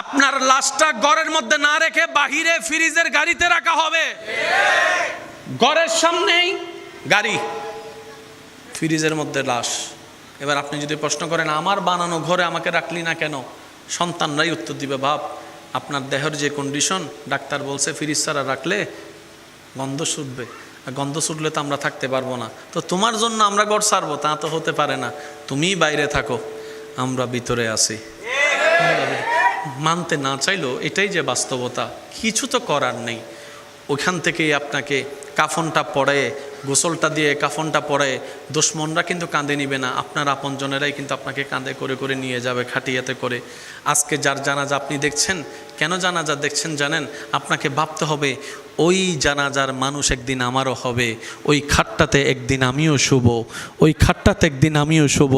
আপনার লাশটা ঘরের মধ্যে না রেখে বাহিরে ফ্রিজের গাড়িতে রাখা হবে। ঘরের সামনেই গাড়ি, ফ্রিজের মধ্যে লাশ। এবার আপনি যদি প্রশ্ন করেন আমার বানানো ঘরে আমাকে রাখলি না কেন, সন্তানরাই উত্তর দিবে, বাপ আপনার দেহের যে কন্ডিশন, ডাক্তার বলছে ফ্রিজ ছাড়া রাখলে গন্ধ ছুটবে, গন্ধ ছুটলে তো আমরা থাকতে পারবো না, তো তোমার জন্য আমরা ঘর ছাড়বো, তা তো হতে পারে না, তুমিই বাইরে থাকো, আমরা ভিতরে আছি। মানতে না চাইলেও এটাই যে বাস্তবতা, কিছু তো করার নেই। ওখান থেকেই আপনাকে কাফনটা পরে, গোসলটা দিয়ে কাফনটা পরে, দুশমনরা কিন্তু কাঁধে নিবে না, আপনার আপনজনেরাই কিন্তু আপনাকে কাঁধে করে করে নিয়ে যাবে খাটিয়াতে করে। আজকে যার জানাজা আপনি দেখছেন, কেন জানাজা দেখছেন জানেন? আপনাকে ভাবতে হবে ওই জানাজার মানুষ একদিন আমারও হবে, ওই খাটটাতে একদিন আমিও শুব, ওই খাটটাতে একদিন আমিও শুব,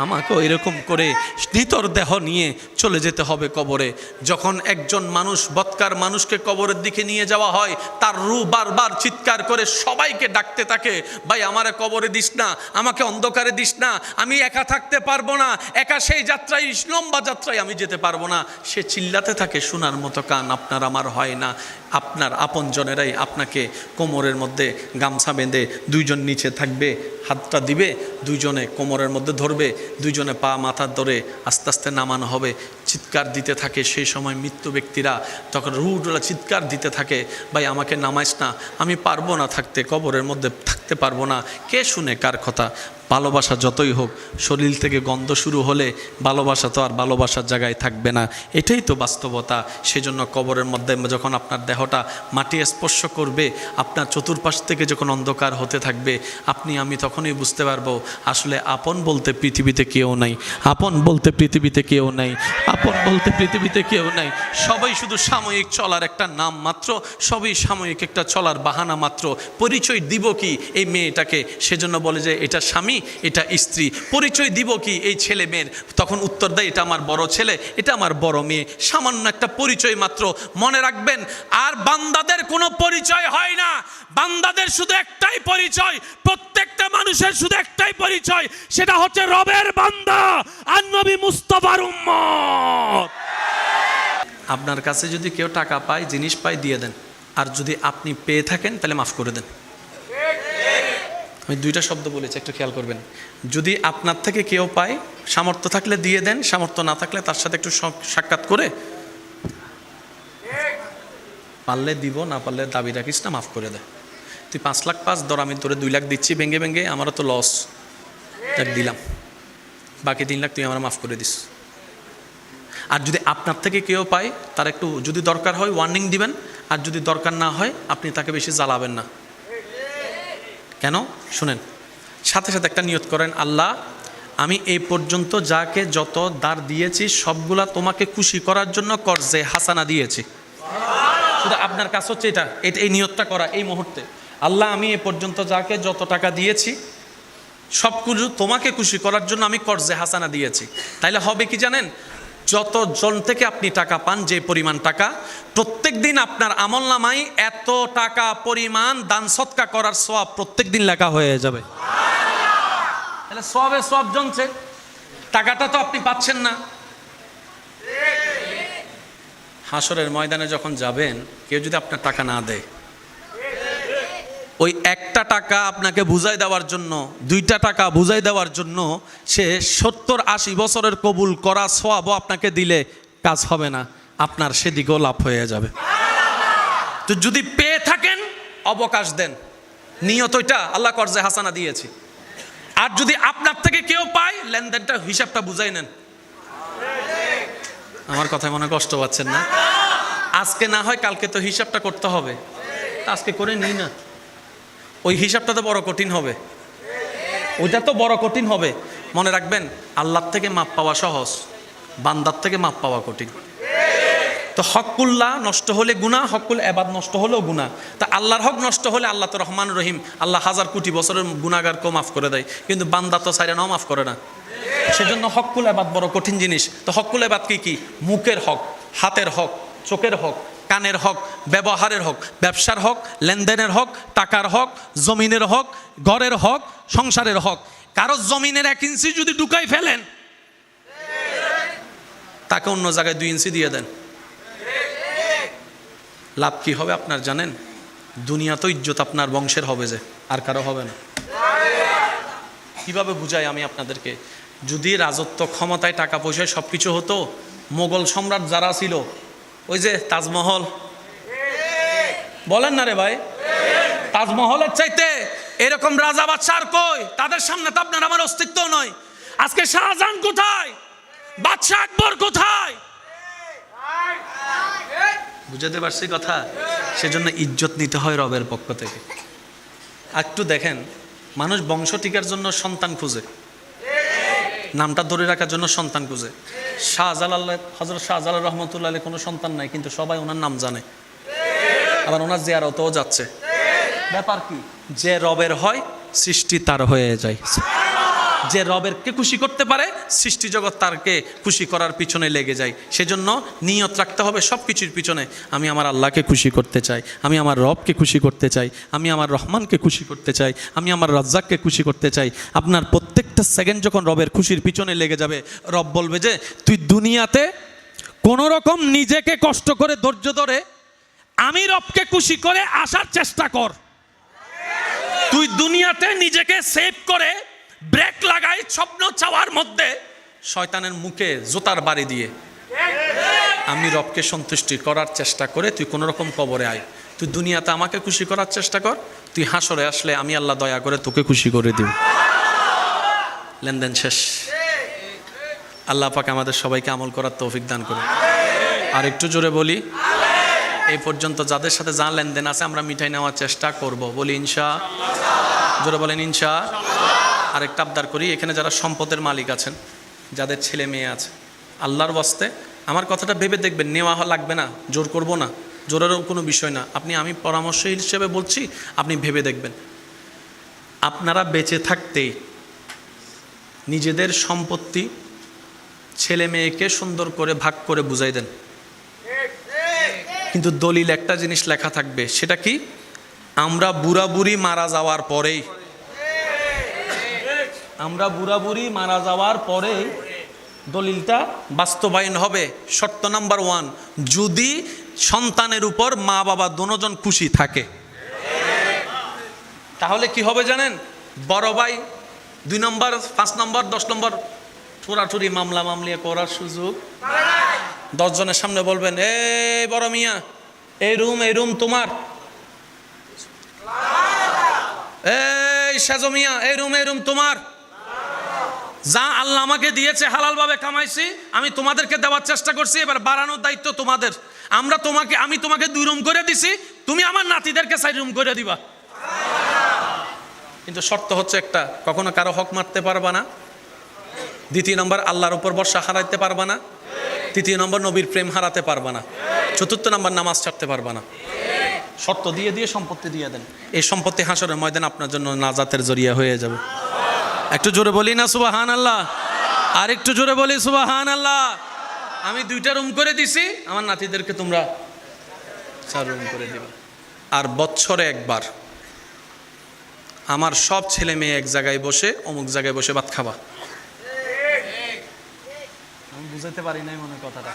আমাকেও এরকম করে নিতর দেহ নিয়ে চলে যেতে হবে কবরে। যখন একজন মানুষ, বৎকার মানুষকে কবরের দিকে নিয়ে যাওয়া হয়, তার রূহ বারবার চিৎকার করে সবাইকে ডাকতে থাকে, ভাই আমারে কবরে দিস না, আমাকে অন্ধকারে দিস না, আমি একা থাকতে পারবো না, একা সেই যাত্রায়, লম্বা যাত্রায় আমি যেতে পারবো না। সে চিল্লাতে থাকে, শোনার মতো কান আপনার আমার হয় না। আপনার আপনজনেরাই আপনাকে কোমরের মধ্যে গামছা বেঁধে, দুইজন নিচে থাকবে, হাতটা দিবে, দুইজনে কোমরের মধ্যে ধরবে, দুইজনে পা মাথার ধরে আস্তে আস্তে নামানো হবে। চিৎকার দিতে থাকে সেই সময় মৃত্যু ব্যক্তিরা, তখন রুহগুলো চিৎকার দিতে থাকে, ভাই আমাকে নামাইস না, আমি পারবো না থাকতে, কবরের মধ্যে থাকতে পারবো না। কে শুনে কার কথা? ভালোবাসা যতই হোক, শরীর থেকে গন্ধ শুরু হলে ভালোবাসা তো আর ভালোবাসার জায়গায় থাকবে না, এটাই তো বাস্তবতা। সেজন্য কবরের মধ্যে যখন আপনার দেহটা মাটি স্পর্শ করবে, আপনার চতুর্পাশ থেকে যখন অন্ধকার হতে থাকবে, আপনি আমি তখনই বুঝতে পারবো আসলে আপন বলতে পৃথিবীতে কেউ নাই, আপন বলতে পৃথিবীতে কেউ নাই, আপন বলতে পৃথিবীতে কেউ নাই। সবাই শুধু সাময়িক চলার একটা নাম মাত্র, সবই সাময়িক একটা চলার বাহানা মাত্র। পরিচয় দিব কি এই মেয়েটাকে? সেজন্য বলে যে এটা স্বামী, এটা স্ত্রী। পরিচয় দিব কি এই ছেলে মেয়ের? তখন উত্তর দেয় এটা আমার বড় ছেলে, এটা আমার বড় মেয়ে। সামান্য একটা পরিচয় মাত্র। মনে রাখবেন, আর বান্দাদের কোনো পরিচয় হয় না, বান্দাদের শুধু একটাই পরিচয়, প্রত্যেকটা মানুষের শুধু একটাই পরিচয়, সেটা হচ্ছে রবের বান্দা আর নবী মুস্তাফার উম্মত। আপনার কাছে যদি কেউ টাকা পায়, জিনিস পায়, দিয়ে দেন, আর যদি আপনি পেয়ে থাকেন তাহলে মাফ করে দেন। আমি দুইটা শব্দ বলেছি, একটু খেয়াল করবেন। যদি আপনার থেকে কেউ পায়, সামর্থ্য থাকলে দিয়ে দেন, সামর্থ্য না থাকলে তার সাথে একটু সাক্ষাৎ করে, পারলে দিব, না পারলে দাবি রাখিস না, মাফ করে দে। তুই 5 লাখ পাস, ধর আমি তোরে 2 লাখ দিচ্ছি ভেঙে ভেঙে, আমারও তো লস, দেখ দিলাম, বাকি 3 লাখ তুই আমার মাফ করে দিস। আর যদি আপনার থেকে কেউ পায়, তার একটু যদি দরকার হয় ওয়ার্নিং দিবেন, আর যদি দরকার না হয় আপনি তাকে বেশি জ্বালাবেন না। কেন শুনেন, সাথে সাথে একটা নিয়ত করেন, আল্লাহ আমি এই পর্যন্ত যাকে যত দাঁড় দিয়েছি সবগুলা তোমাকে খুশি করার জন্য কর্জে হাসানা দিয়েছি। শুধু আপনার কাছে হচ্ছে এটা, এই নিয়তটা করা এই মুহূর্তে, আল্লাহ আমি এ পর্যন্ত যাকে যত টাকা দিয়েছি সব কিছু তোমাকে খুশি করার জন্য আমি কর্জে হাসানা দিয়েছি। তাইলে হবে কি জানেন, যতজন থেকে আপনি টাকা পান, যে পরিমাণ টাকা, প্রত্যেক দিন আপনার আমলনামায় এত টাকা পরিমাণ দান সদকা করার সওয়াব প্রত্যেক দিন লেখা হয়ে যাবে। তাহলে সওয়াবে সওয়াব জমছে, টাকাটা তো আপনি পাচ্ছেন না। হাসরের ময়দানে যখন যাবেন, কেউ যদি আপনার টাকা না দেয়, ওই একটা টাকা আপনাকে বুঝাই দেওয়ার জন্য, 2টা টাকা বুঝাই দেওয়ার জন্য সে 70-80 বছরের কবুল করা সওয়াবও আপনাকে দিলে কাজ হবে না, আপনার সেদিকেও লাভ হয়ে যাবে। তো যদি পেয়ে থাকেন অবকাশ দেন, নিয়ত ওইটা আল্লাহ কর্জে হাসানা দিয়েছি। আর যদি আপনার থেকে কেউ পায়, লেনদেনটা হিসাবটা বুঝাই নেন। আমার কথায় মনে কষ্ট পাচ্ছেন না? আজকে না হয় কালকে তো হিসাবটা করতে হবে, আজকে করে নিই না, ওই হিসাবটা তো বড় কঠিন হবে, ওইটা তো বড় কঠিন হবে। মনে রাখবেন, আল্লাহর থেকে মাপ পাওয়া সহজ, বান্দার থেকে মাপ পাওয়া কঠিন। তো হকুল্লাহ নষ্ট হলে গুনাহ, হকুল এবাদ নষ্ট হলেও গুনাহ। তা আল্লাহর হক নষ্ট হলে আল্লাহ তো রহমান রহিম, আল্লাহ 1000 কোটি বছরের গুনাহগারকেও মাফ করে দেয়, কিন্তু বান্দা তো সাইরা নাও মাফ করে না। সেজন্য হকুল এবাদ বড় কঠিন জিনিস। তো হকুল এবাদ কি কি? মুখের হক, হাতের হক, চোখের হক, কানের হক, ব্যবহারের হক, ব্যবসার হক, লেনদেনের হক, টাকার হক, জমিনের হক, ঘরের হক, সংসারের হক। কারো জমিনের 1 ইঞ্চি যদি ঢুকাই ফেলেন, তাকে অন্য জায়গায় 2 ইঞ্চি দিয়ে দেন, লাভ কি হবে আপনার জানেন? দুনিয়া তো ইজ্জত আপনার বংশের হবে, যে আর কারো হবে না। কিভাবে বুঝাই আমি আপনাদেরকে? যদি রাজত্ব, ক্ষমতায়, টাকা পয়সায় সব কিছু হতো, মোগল সম্রাট যারা ছিল, ওই যে তাজমহল, বলেন না রে ভাই, তাজমহলের চাইতে এরকম রাজা বাদশাহ কই? তাদের সামনে তো আপনার আমার অস্তিত্ব নয়। আজকে শাহজাহান কোথায়? বাদশাহ আকবর কোথায়? বুঝাতে পারছি কথা? সেজন্য ইজ্জত নিতে হয় রবের পক্ষ থেকে। একটু দেখেন, মানুষ বংশ টিকার জন্য সন্তান খুঁজে, নামটা ধরে রাখার জন্য সন্তান খুঁজে। শাহজালাল, হযরত শাহজালাল রহমতুল্লাহ আলাইহি কোনো সন্তান নাই, কিন্তু সবাই ওনার নাম জানে, আবার ওনার জিয়ারতও যাচ্ছে। ব্যাপার কি? যে রবের হয় সৃষ্টি তার হয়ে যায়। যে রবেরকে খুশি করতে পারে, সৃষ্টি জগৎ তারকে খুশি করার পিছনে লেগে যায়। সেজন্য নিয়ত রাখতে হবে সব কিছুর পিছনে, আমি আমার আল্লাহকে খুশি করতে চাই, আমি আমার রবকে খুশি করতে চাই, আমি আমার রহমানকে খুশি করতে চাই, আমি আমার রাজ্জাককে খুশি করতে চাই। আপনার প্রত্যেকটা সেকেন্ড যখন রবের খুশির পিছনে লেগে যাবে, রব বলবে যে তুই দুনিয়াতে কোনো রকম নিজেকে কষ্ট করে ধৈর্য ধরে আমি রবকে খুশি করে আসার চেষ্টা কর। তুই দুনিয়াতে নিজেকে সেভ করে ব্রেক লাগাই স্বপ্ন চাওয়ার মধ্যে শয়তানের মুখে জোতার বাড়ি দিয়ে আমি রবকে সন্তুষ্টি করার চেষ্টা করে তুই কোনো রকম কবরে আয়। তুই দুনিয়াতে আমাকে খুশি করার চেষ্টা কর, তুই হাসরে আসলে আমি আল্লাহ দয়া করে তোকে খুশি করে দিব। লেনদেন শেষ। আল্লাহ পাক আমাদের সবাইকে আমল করার তৌফিক দান করুন। আর একটু জোরে বলি, এই পর্যন্ত যাদের সাথে যা লেনদেন আছে আমরা মিঠাই নেওয়ার চেষ্টা করব। বলি ইনশাআল্লাহ। জোরে বলেন ইনশাআল্লাহ। আরেকটা আবদার করি, এখানে যারা সম্পদের মালিক আছেন, যাদের ছেলে মেয়ে আছে, আল্লাহর ওয়াস্তে আমার কথাটা ভেবে দেখবেন, নেওয়া লাগবে না, জোর করব না, জোরেরও কোনো বিষয় না। আমি পরামর্শ হিসেবে বলছি, আপনি ভেবে দেখবেন। আপনারা বেঁচে থাকতেই নিজেদের সম্পত্তি ছেলে মেয়েকে সুন্দর করে ভাগ করে বুঝাই দেন, কিন্তু দলিল একটা জিনিস লেখা থাকবে, সেটা কি? আমরা বুড়া বুড়ি মারা যাওয়ার পরেই, দলিলটা বাস্তবায়ন হবে। শর্ত নাম্বার 1, যদি সন্তানের উপর মা বাবা দুজন খুশি থাকে, তাহলে কি হবে জানেন? বড় ভাই 2 নম্বর, 5 নম্বর, 10 নম্বর ছোড়াছুরি মামলিয়া করার সুযোগ। 10 জনের সামনে বলবেন, এই বড় মিয়া, এই রুম তোমার। এই সাজো মিয়া, এই রুম তোমার। যা আল্লাহ আমাকে দিয়েছে হালাল ভাবে কামাইছি, আমি তোমাদেরকে দেওয়ার চেষ্টা করছি, এবার বাড়ানোর দায়িত্ব তোমাদের। আমি তোমাকে 2 রুম করে দিছি, তুমি আমার নাতিদেরকে 4 রুম করে দিবা। কিন্তু শর্ত হচ্ছে একটা, কখনো কারো হক মারতে পারবা না। 2 নম্বর, আল্লাহর উপর ভরসা হারাইতে পারবা না। 3 নম্বর, নবীর প্রেম হারাতে পারবা না। 4 নম্বর, নামাজ ছাড়তে পারবা না। শর্ত দিয়ে সম্পত্তি দিয়ে দেন। এই সম্পত্তি হাসরের ময়দান আপনার জন্য নাজাতের জরিয়া হয়ে যাবে। একটু জোরে বলি না সুবহানাল্লাহ? আর একটু জোরে বলি সুবহানাল্লাহ। আমি 2টা রুম করে দিছি, আমার নাতিদেরকে তোমরা 4 রুম করে দিবা। আর বছরে একবার আমার সব ছেলে মেয়ে এক জায়গায় বসে, অমুক জায়গায় বসে ভাত খাবা। আমি বুঝাতে পারি নাই মনে কথাটা।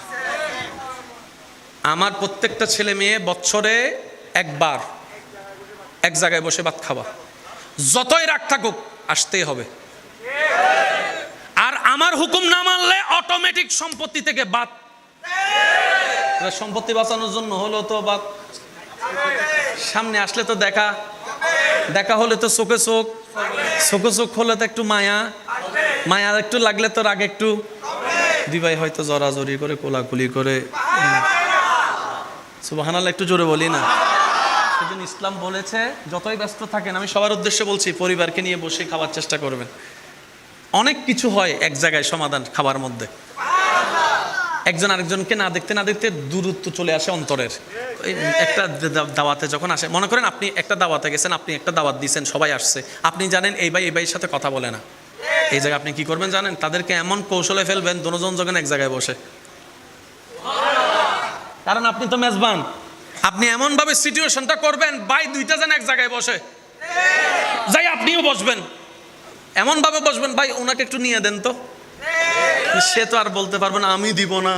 আমার প্রত্যেকটা ছেলে মেয়ে বছরে একবার এক জায়গায় বসে ভাত খাবা। যতই রাগ থাকুক আসতেই হবে। আর আমার হুকুম না মানলে অটোমেটিক সম্পত্তি থেকে বাদ। সম্পত্তি বাঁচানোর জন্য হলো তো বাদ, সামনে আসলে তো দেখা হলে তো চোখে চোখ হলে তো একটু মায়া একটু লাগলে তো রাগ একটু। 2 ভাই হয়তো জড়াজড়ি করে কোলাকুলি করে। সুবহানাল্লাহ, একটু জোরে বলি না? সেজন্য ইসলাম বলেছে যতই ব্যস্ত থাকেন, আমি সবার উদ্দেশ্যে বলছি, পরিবারকে নিয়ে বসে খাওয়ার চেষ্টা করবেন। অনেক কিছু হয় এক জায়গায় সমাধান খাবার মধ্যে। একজন আরেকজনকে না দেখতে দূরত্ব চলে আসে অন্তরের। একটা দাওয়াতে যখন আসে, মনে করেন আপনি একটা দাওয়াতে গেছেন, আপনি একটা দাওয়াত দিয়েছেন, সবাই আসছে, আপনি জানেন এই ভাইয়ের সাথে কথা বলে না, এই জায়গায় আপনি কি করবেন জানেন? তাদেরকে এমন কৌশলে ফেলবেন দুজন যখন এক জায়গায় বসে, কারণ আপনি তো মেজবান। আপনি এমন ভাবে সিচুয়েশনটা করবেন, ভাই 2টা জন এক জায়গায় বসে, যাই আপনিও বসবেন, এমন ভাবে বসবেন, ভাই ওনাকে একটু নিয়ে দেন তো, সে তো আর বলতে পারবে না আমি দিব না।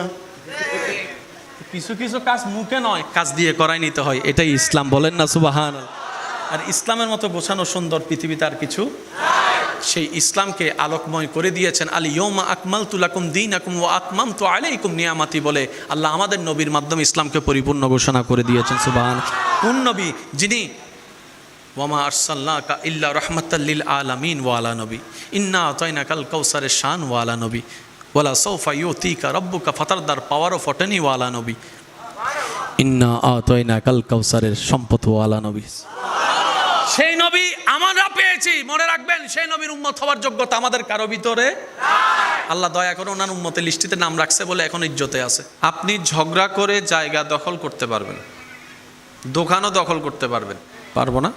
কিছু কিছু কাজ মুখে নয়, কাজ দিয়ে করাই নিতে হয়, এটাই ইসলাম। বলেন না সুবহানাল্লাহ। আর ইসলামের মতো গোছানো সুন্দর পৃথিবীতে আর কিছু, সেই ইসলামকে আলোকময় করে দিয়েছেন। আল ইয়াউমা আকমালতু লাকুম দীনাকুম ওয়া আতমামতু আলাইকুম নিয়ামাতি বলে আল্লাহ আমাদের নবীর মাধ্যমে ইসলামকে পরিপূর্ণ ঘোষণা করে দিয়েছেন। সুবহানাল্লাহ। কোন নবী? যিনি ওয়ামা আরসালনাকা ইল্লা রাহমাতাল লিল আলামিন ওয়া আলা নবী ইন্না আতাইনাকাল কাউসারের শান ওয়া আলা নবী ওয়ালা সাউফা ইউতিকা রাব্বুকা ফাতারদার পাওয়ার অফ অটনি ওয়া আলা নবী ইন্না আতাইনাকাল কাউসারের সম্পদ ওয়া আলা নবী। সেই নবী আমরা পেয়েছি, মনে রাখবেন সেই নবীর উম্মত হওয়ার যোগ্যতা আমাদের কারো ভিতরে আল্লাহ দয়া করে ওনার উম্মতের লিস্টিতে নাম রাখছে বলে এখন ইজ্জতে আছে। আপনি ঝগড়া করে জায়গা দখল করতে পারবেন, দোকানও দখল করতে পারবেন, পারবো না?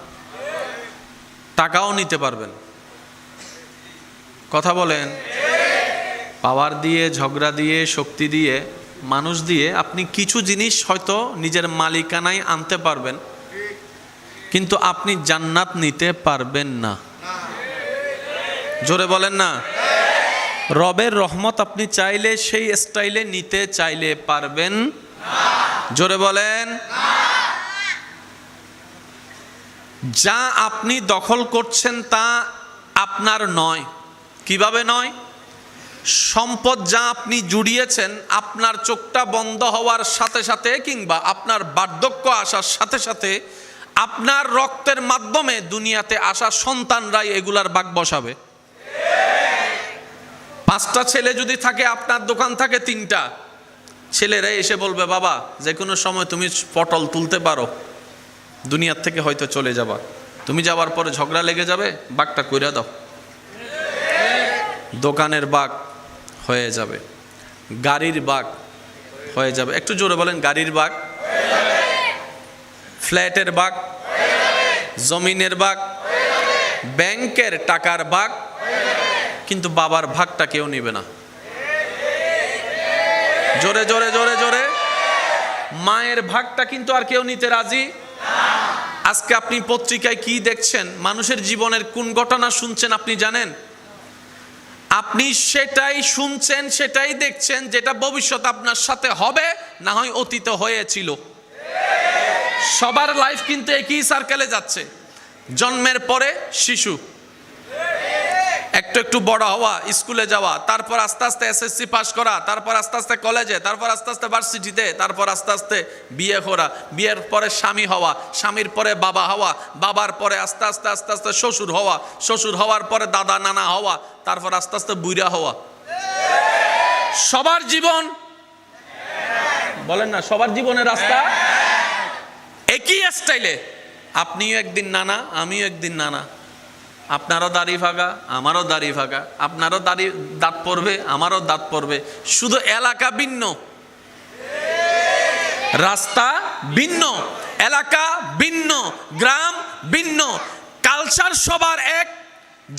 টাকাও নিতে পারবেন। কথা বলেন। পাওয়ার দিয়ে, ঝগড়া দিয়ে, শক্তি দিয়ে, মানুষ দিয়ে আপনি কিছু জিনিস হয়তো নিজের মালিকানায় আনতে পারবেন, কিন্তু আপনি জান্নাত নিতে পারবেন না। জোরে বলেন না। রবের রহমত আপনি চাইলে সেই স্টাইলে নিতে চাইলে পারবেন জোরে বলেন। যা আপনি দখল করছেন তা আপনার নয়। কিভাবে নয়? সম্পদ যা আপনি জুড়িয়েছেন, আপনার চোখটা বন্ধ হওয়ার সাথে সাথে কিংবা আপনার বার্ধক্য আসার সাথে সাথে আপনার রক্তের মাধ্যমে দুনিয়াতে আসা সন্তানরাই এগুলার ভাগ বসাবে। 5টা ছেলে যদি থাকে, আপনার দোকান থাকে 3টা, ছেলেরা এসে বলবে বাবা যে কোনো সময় তুমি পটল তুলতে পারো, দুনিয়ার থেকে হয়তো চলে যাবা, তুমি যাওয়ার পরে ঝগড়া লেগে যাবে, বাঘটা কইরা দাও। দোকানের বাঘ হয়ে যাবে, গাড়ির বাঘ হয়ে যাবে। একটু জোরে বলেন। গাড়ির বাঘ, ফ্ল্যাটের বাঘ, জমিনের বাঘ, ব্যাংকের টাকার বাঘ, কিন্তু বাবার ভাগটা কেউ নেবে না। জোরে জোরে জোরে জোরে। মায়ের ভাগটা কিন্তু আর কেউ নিতে রাজি। আজকে আপনি পত্রিকায় কি দেখছেন, মানুষের জীবনের কোন ঘটনা শুনছেন আপনি জানেন? আপনি সেটাই শুনছেন, সেটাই দেখছেন যেটা ভবিষ্যৎ আপনার সাথে হবে, না হয় অতীতে হয়েছিল। সবার লাইফ কিন্তু একই সার্কেলে যাচ্ছে। জন্মের পরে শিশু, একটু একটু বড় হওয়া, স্কুলে যাওয়া, তারপর আস্তে আস্তে এসএসসি পাস করা, তারপর আস্তে আস্তে কলেজে, তারপর আস্তে আস্তে ভার্সিটিতে, তারপর আস্তে আস্তে বিয়ে করা, বিয়ের পরে স্বামী হওয়া, স্বামীর পরে বাবা হওয়া, বাবার পরে আস্তে আস্তে আস্তে আস্তে শ্বশুর হওয়া, শ্বশুর হওয়ার পরে দাদা নানা হওয়া, তারপর আস্তে আস্তে বুইড়া হওয়া। সবার জীবন, বলেন না, সবার জীবনের রাস্তা একই স্টাইলে। আপনিও একদিন নানা, আমিও একদিন নানা। আপনারও দাড়ি ফাঁকা, আমারও দাড়ি ফাঁকা, আপনারও দাঁত পড়বে, আমারও দাঁত পড়বে, শুধু এলাকা ভিন্ন, রাস্তা ভিন্ন, এলাকা ভিন্ন, গ্রাম ভিন্ন, কালচার সবার এক,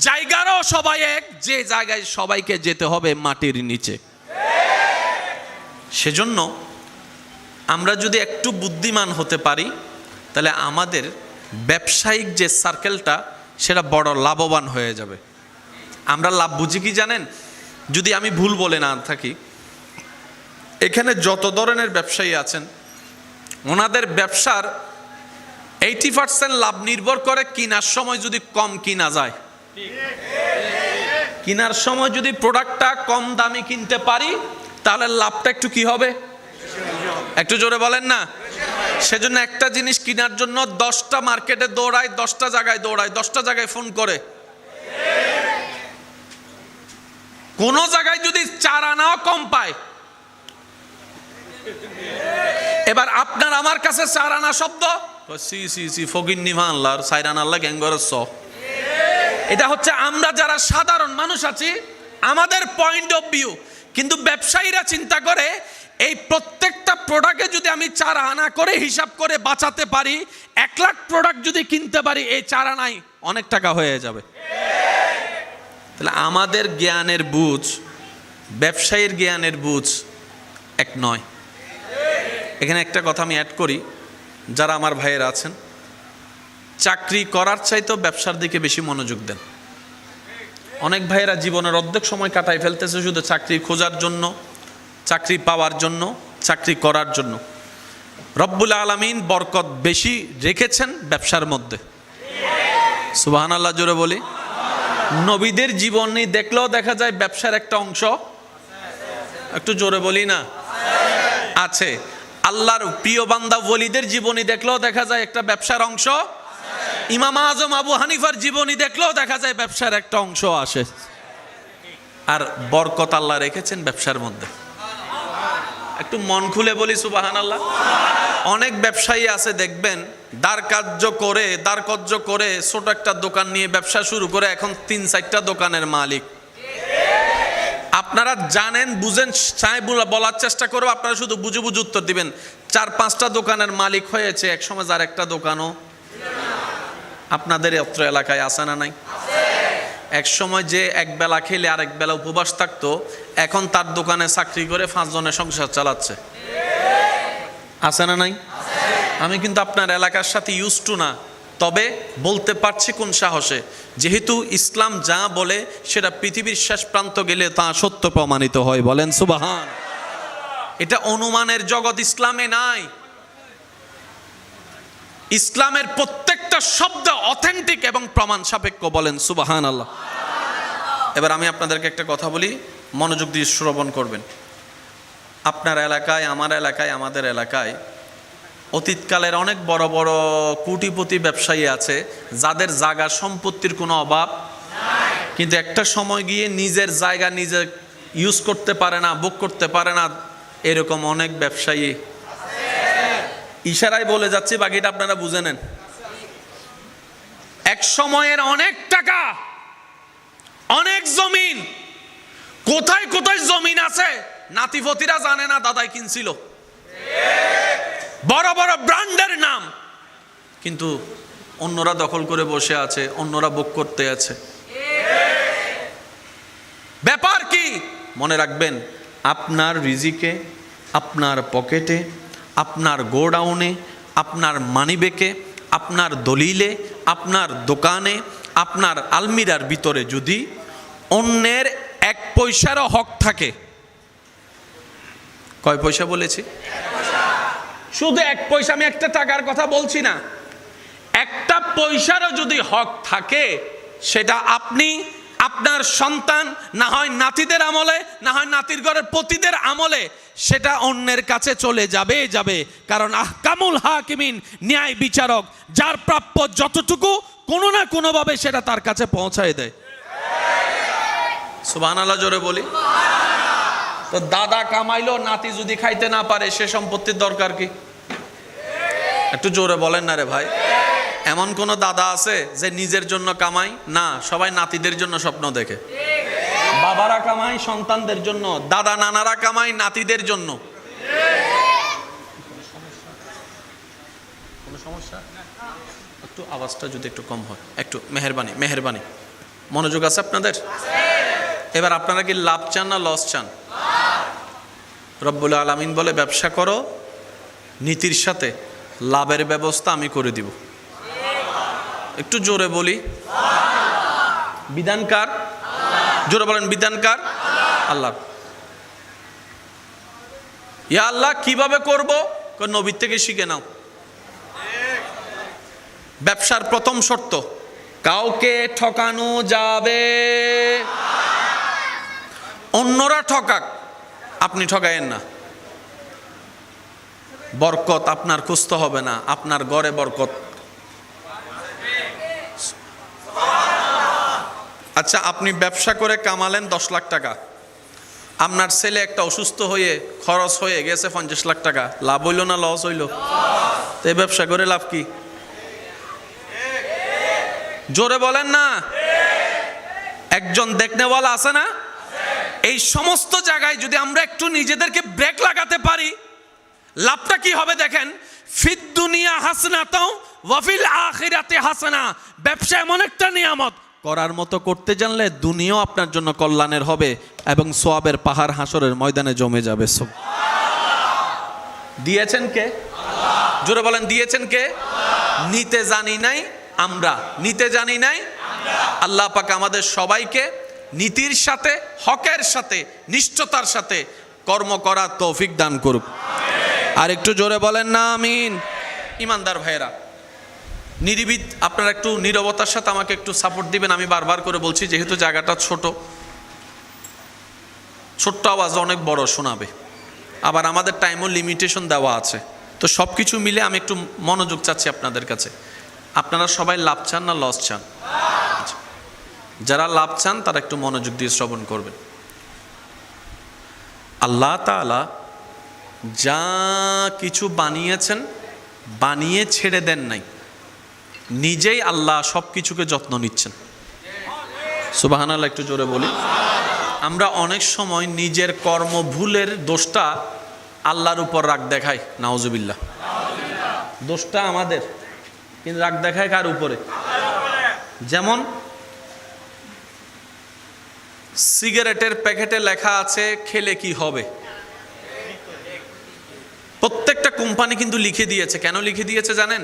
জায়গারও সবাই এক, যে জায়গায় সবাইকে যেতে হবে মাটির নিচে। সেজন্য আমরা যদি একটু বুদ্ধিমান হতে পারি, তাহলে আমাদের ব্যবসায়িক যে সার্কেলটা সেটা বড় লাভবান হয়ে যাবে। আমরা লাভ বুঝি কি জানেন? যদি আমি ভুল বলে না থাকি, এখানে যত ধরনের ব্যবসায়ী আছেন, ওনাদের ব্যবসার 80% লাভ নির্ভর করে কেনার সময় যদি কম কিনা যায়। কেনার সময় যদি প্রোডাক্টটা কম দামে কিনতে পারি, তাহলে লাভটা একটু কি হবে? একটু জোরে বলেন না। সেজন্য একটা জিনিস কেনার জন্য 10টা মার্কেটে দৌড়ায়, 10টা জায়গায় দৌড়ায়, 10টা জায়গায় ফোন করে। কোন জায়গায় যদি 4 আনাও কম পায়, এবার আপনার আমার কাছে 4 আনা শব্দ, সি সি সি ফকির নিভানলার 4 আনাল্লা গ্যাঙ্গরের স। এটা হচ্ছে আমরা যারা সাধারণ মানুষ আছি, আমাদের পয়েন্ট অফ ভিউ। কিন্তু ব্যবসায়ীরা চিন্তা করে এই প্রত্যেকটা প্রোডাক্টে যদি আমি 4 আনা করে হিসাব করে বাঁচাতে পারি, 1 লাখ প্রোডাক্ট যদি কিনতে পারি, এই 4 আনায় অনেক টাকা হয়ে যাবে। তাহলে আমাদের জ্ঞানের বুঝ, ব্যবসায়ীর জ্ঞানের বুঝ এক নয়। এখানে একটা কথা আমি অ্যাড করি, যারা আমার ভাইয়েরা আছেন, চাকরি করার চাইতেও ব্যবসার দিকে বেশি মনোযোগ দেন। অনেক ভাইয়েরা জীবনের অর্ধেক সময় কাটাই ফেলতেছে শুধু চাকরি খোঁজার জন্য, চাকরি পাওয়ার জন্য, চাকরি করার জন্য। রব্বুল আলামিন বরকত বেশি রেখেছেন ব্যবসার মধ্যে। সুবহানাল্লাহ জোরে বলি। নবীদের জীবনী দেখলেও দেখা যায় ব্যবসার একটা অংশ, একটু জোরে বলি না, আছে। আল্লাহর প্রিয় বান্দা ওলিদের জীবনী দেখলেও দেখা যায় একটা ব্যবসার অংশ। ইমাম আজম আবু হানিফার জীবনী দেখলেও দেখা যায় ব্যবসার একটা অংশ আসে। আর বরকত আল্লাহ রেখেছেন ব্যবসার মধ্যে। একটু মন খুলে বলি সুবহানাল্লাহ। অনেক ব্যবসায়ী আছে দেখবেন দাঁড় কার্য করে ছোট একটা দোকান নিয়ে ব্যবসা শুরু করে এখন 3-4টা দোকানের মালিক। আপনারা জানেন, বুঝেন, চাই বলার চেষ্টা করবো, আপনারা শুধু বুঝে বুঝে উত্তর দিবেন। 4-5টা দোকানের মালিক হয়েছে, একসময় যার একটা দোকানও। আপনাদের অত্র এলাকায় আছে না নাই? এক সময় যে এক বেলা খেলে আরেক বেলা উপবাস থাকতো, এখন তার দোকানে চাকরি করে 5 জনের সংসার চালাচ্ছে। আছে না নাই? আমি কিন্তু আপনার এলাকার সাথে ইউজ টু না, তবে বলতে পারছি কোন সাহসে, যেহেতু ইসলাম যা বলে সেটা পৃথিবীর শেষ প্রান্ত গেলে তা সত্য প্রমাণিত হয়। বলেন সুবহান। এটা অনুমানের জগৎ ইসলামে নাই। ইসলামের প্রত্যেকটা শব্দ অথেন্টিক এবং প্রমাণ সাপেক্ষ। বলেন সুবহানাল্লাহ। এবার আমি আপনাদেরকে একটা কথা বলি, মনোযোগ দিয়ে শ্রবণ করবেন। আপনার এলাকায়, আমার এলাকায়, আমাদের এলাকায় অতীতকালের অনেক বড় বড় কোটিপতি ব্যবসায়ী আছে যাদের জায়গা সম্পত্তির কোনো অভাব নাই, কিন্তু একটা সময় গিয়ে নিজের জায়গা নিজে ইউজ করতে পারে না, বুক করতে পারে না। এরকম অনেক ব্যবসায়ী, ইশারায় বলে যাচ্ছি, বাকিটা আপনারা বুঝে নেন। এক সময়ের অনেক টাকা, অনেক জমিন, কোথায় কোথায় জমিন আছে নাতিপতিরা জানে না, দাদাই কিনছিল, বড় বড় ব্র্যান্ডের নাম, কিন্তু অন্যরা দখল করে বসে আছে, অন্যরা বুক করতে আছে। ব্যাপার কি? মনে রাখবেন, আপনার রিজিকে, আপনার পকেটে, আপনার গোডাউনে, আপনার মানিব্যাগে, আপনার দলিলে, আপনার দোকানে, আপনার আলমিরার ভিতরে যদি অন্যের 1 পয়সারও হক থাকে, কয় পয়সা বলেছি? শুধু 1 পয়সা, আমি একটা টাকার কথা বলছি না, 1টা পয়সারও যদি হক থাকে, সেটা আপনি, আপনার সন্তান, না হয় নাতিদের আমলে, না হয় নাতির ঘরের পতিদের আমলে, সেটা অন্যের কাছে চলে যাবে। কারণ আহকামুল হাকিমিন, ন্যায় বিচারক, যার প্রাপ্য যতটুকু কোনো না কোনোভাবে সেটা তার কাছে পৌঁছায় দেয়। সুবহানাল্লাহ জোরে বলি। তো দাদা কামাইলো, নাতি যদি খাইতে না পারে, সে সম্পত্তির দরকার কি? একটু জোরে বলেন না রে ভাই। এমন কোন দাদা আছে যে নিজের জন্য কামাই না, সবাই নাতিদের জন্য স্বপ্ন দেখে। বাবারা কামাই সন্তানদের জন্য, দাদা নানারা কামাই নাতিদের জন্য। কোনো সমস্যা? একটু আওয়াজটা যদি একটু কম হয়, একটু মেহেরবানি। মনোযোগ আছে আপনাদের? এবার আপনারা কি লাভ চান না লস চান? রব্বুল আলামিন বলে ব্যবসা করো নীতির সাথে, লাভের ব্যবস্থা আমি করে দিব। একটু জোরে বলি, বিধানকার, জোরে বলেন, বিধানকার আল্লাহ। ইয়া আল্লাহ, কিভাবে করব? নবীর থেকে শিখে নাও। ব্যবসার প্রথম শর্ত, কাউকে ঠকানো যাবে, অন্যরা ঠকাক, আপনি ঠকায়েন না। বরকত আপনার খুঁজতে হবে না, আপনার ঘরে বরকত। আচ্ছা, আপনি ব্যবসা করে কামালেন 10 লাখ টাকা, আপনার ছেলে একটা অসুস্থ হয়ে খরচ হয়ে গেছে 50 লাখ টাকা, লাভ হইল না লস হইল? তো এই ব্যবসা করে লাভ কি? জোরে বলেন না। একজন দেখনেওয়ালা আছে না? এই সমস্ত জায়গায় যদি আমরা একটু নিজেদেরকে ব্রেক লাগাতে পারি, লাভটা কি হবে দেখেন। ফিদ দুনিয়া হাসনাতাও ওয়া ফিল আখিরাতি হাসানা। ব্যবসা এমন একটা নিয়ামত, করার মতো করতে জানলে দুনিয়াও আপনার জন্য কল্যাণের হবে এবং সওয়াবের পাহাড় হাসরের ময়দানে জমে যাবে। দিয়েছেন কে? আল্লাহ। জোরে বলেন, দিয়েছেন কে? আল্লাহ। নিতে জানি নাই আমরা, নিতে জানি নাই আমরা। আল্লাহ পাক আমাদের সবাইকে নীতির সাথে, হকের সাথে, নিষ্ঠতার সাথে কর্ম করার তৌফিক দান করুক। আর একটু জোরে বলেন না আমিন। ইমানদার ভাইয়েরা, নিরিবিদ আপনারা একটু নীরবতার সাথে আমাকে একটু সাপোর্ট দিবেন। আমি বারবার করে বলছি, যেহেতু জায়গাটা ছোট্ট আওয়াজ অনেক বড় শোনাবে, আবার আমাদের টাইমও লিমিটেশন দেওয়া আছে। তো সব কিছু মিলে আমি একটু মনোযোগ চাচ্ছি আপনাদের কাছে। আপনারা সবাই লাভ চান না লস চান? যারা লাভ চান তারা একটু মনোযোগ দিয়ে শ্রবণ করবেন। আল্লাহ তাআলা যা কিছু বানিয়েছেন, বানিয়ে ছেড়ে দেন নাই, নিজেই আল্লাহ সব কিছুকে যত্ন নিচ্ছেন। সুবহানাল্লাহ, একটু জোরে বলি। আমরা অনেক সময় নিজের কর্ম ভুলের দোষটা আল্লাহর উপর রাগ দেখাই, নাউজুবিল্লাহ। দোষটা আমাদের, কিন্তু রাগ দেখায় কার উপরে? যেমন সিগারেটের প্যাকেটে লেখা আছে খেলে কি হবে। প্রত্যেকটা কোম্পানি কিন্তু লিখে দিয়েছে। কেন লিখে দিয়েছে জানেন?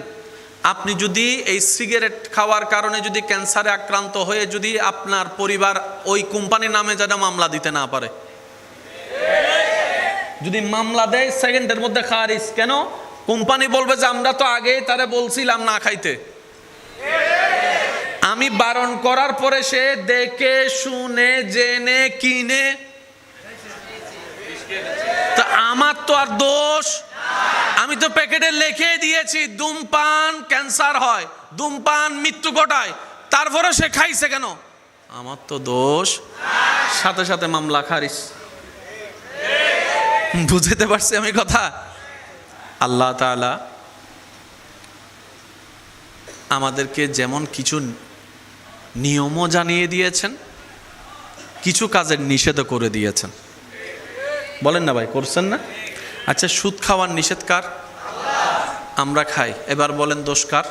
আপনি যদি এই সিগারেট খাওয়ার কারণে যদি ক্যান্সারে আক্রান্ত হয়ে যদি আপনার পরিবার ওই কোম্পানির নামে যেন মামলা দিতে না পারে, যদি মামলা দেয় সেকেন্ডের মধ্যে খারিজ। কেন? কোম্পানি বলবে যে আমরা তো আগেই তারে বলছিলাম না খাইতে, আমি বারণ করার পরে সে দেখে শুনে জেনে কিনে, তা আমার তো আর দোষ? আমি তো প্যাকেটে লিখে দিয়েছি ধূমপান ক্যান্সার হয়, ধূমপান মৃত্যু ঘটায়, তারপরে সে খাইছে কেন? আমার তো দোষ। সাথে সাথে মামলা খারিজ। বুঝতে পারছি আমি কথা? আল্লাহ তাআলা আমাদেরকে যেমন কিছু নিয়মও জানিয়ে দিয়েছেন, কিছু কাজের নিষেধও করে দিয়েছেন। বলেন না ভাই, করছেন না? আচ্ছা, সুদ খাওয়ার নিষেধ কার? আমরা খাই। এবার বলেন দোষ কার?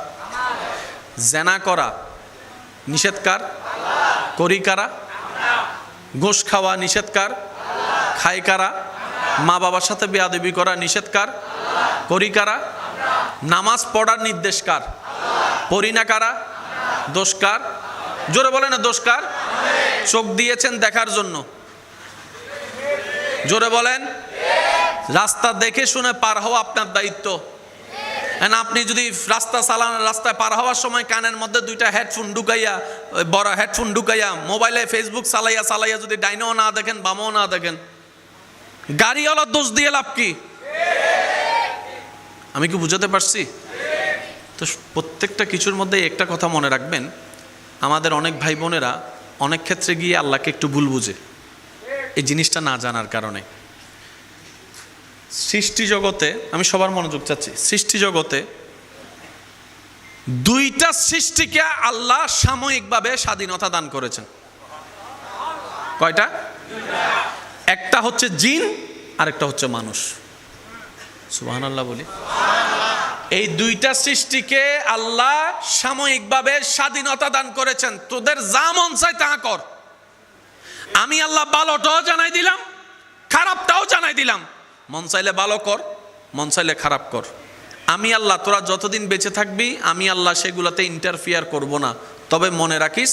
জেনা করা নিষেধ কার? করি কারা? ঘুষ খাওয়া নিষেধ কার? খাই কারা? মা বাবার সাথে বেয়াদবি করা নিষেধ কার? করি কারা? নামাজ পড়ার নির্দেশ কার? পড়ি না কারা? দোষ কার? জোরে বলেন না, দোষ কার? চোখ দিয়েছেন দেখার জন্য, জোরে বলেন। রাস্তা দেখে শুনে পার হওয়া আপনার দায়িত্ব। আপনি যদি রাস্তায় পার হওয়ার সময় কানের মধ্যে দুইটা হেডফোন ঢুকাইয়া, বড় হেডফোন ঢুকাইয়া মোবাইলে ফেসবুক চালাইয়া যদি ডাইনেও না দেখেন বামেও না দেখেন, গাড়িওয়ালার দোষ দিয়ে লাভ কি? আমি কি বুঝাতে পারছি? তো প্রত্যেকটা কিছুর মধ্যে একটা কথা মনে রাখবেন, আমাদের অনেক ভাই বোনেরা অনেক ক্ষেত্রে গিয়ে আল্লাহকে একটু ভুল বুঝে, এই জিনিসটা না জানার কারণে। সৃষ্টি জগতে, আমি সবার মনোযোগ চাচ্ছি, সৃষ্টি জগতে দুইটা সৃষ্টিকে আল্লাহ সাময়িকভাবে স্বাধীনতা দান করেছেন। কয়টা? একটা হচ্ছে জিন, আর একটা হচ্ছে মানুষ। সুবহানাল্লাহ বলি। এই দুইটা সৃষ্টিকে আল্লাহ সাময়িকভাবে স্বাধীনতা দান করেছেন, তোদের যা মন চায় তা কর। আমি আল্লাহ ভালোটাও জানাই দিলাম, খারাপটাও জানাই দিলাম। মন চাইলে ভালো কর, মন চাইলে খারাপ কর। আমি আল্লাহ, তোরা যতদিন বেঁচে থাকবি আমি আল্লাহ সেগুলোতে ইন্টারফিয়ার করব না। তবে মনে রাখিস,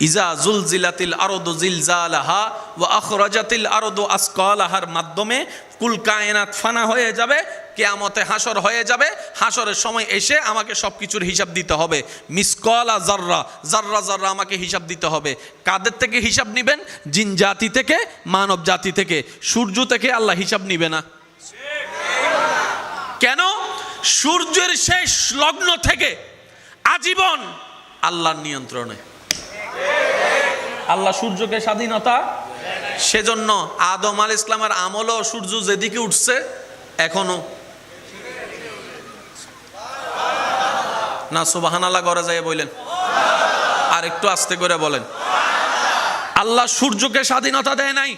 ইজা জুলজিলাতিল আরদু জিলজালাহা ওয়া আখরাজাতিল আরদু আসকালাহার মাধ্যমে কুল কায়নাত ফানা হয়ে যাবে, কিয়ামতে হাসর হয়ে যাবে। হাসরের সময় এসে আমাকে সব কিছুর হিসাব দিতে হবে। মিসকালা জাররা, জাররা জাররা আমাকে হিসাব দিতে হবে। কাদের থেকে হিসাব নেবেন? জিন জাতি থেকে, মানব জাতি থেকে। সূর্য থেকে আল্লাহ হিসাব নিবে না। কেন? সূর্যের শেষ লগ্ন থেকে আজীবন আল্লাহর নিয়ন্ত্রণে। আল্লাহ সূর্যকে স্বাধীনতা, সেজন্য আদম আলাইহিস সালামের আমলও সূর্য যেদিকে উঠছে এখনো না। সুবহানাল্লাহ করে যায় বলেন, আর একটু আস্তে করে বলেন। আল্লাহ সূর্যকে স্বাধীনতা দেয় নাই,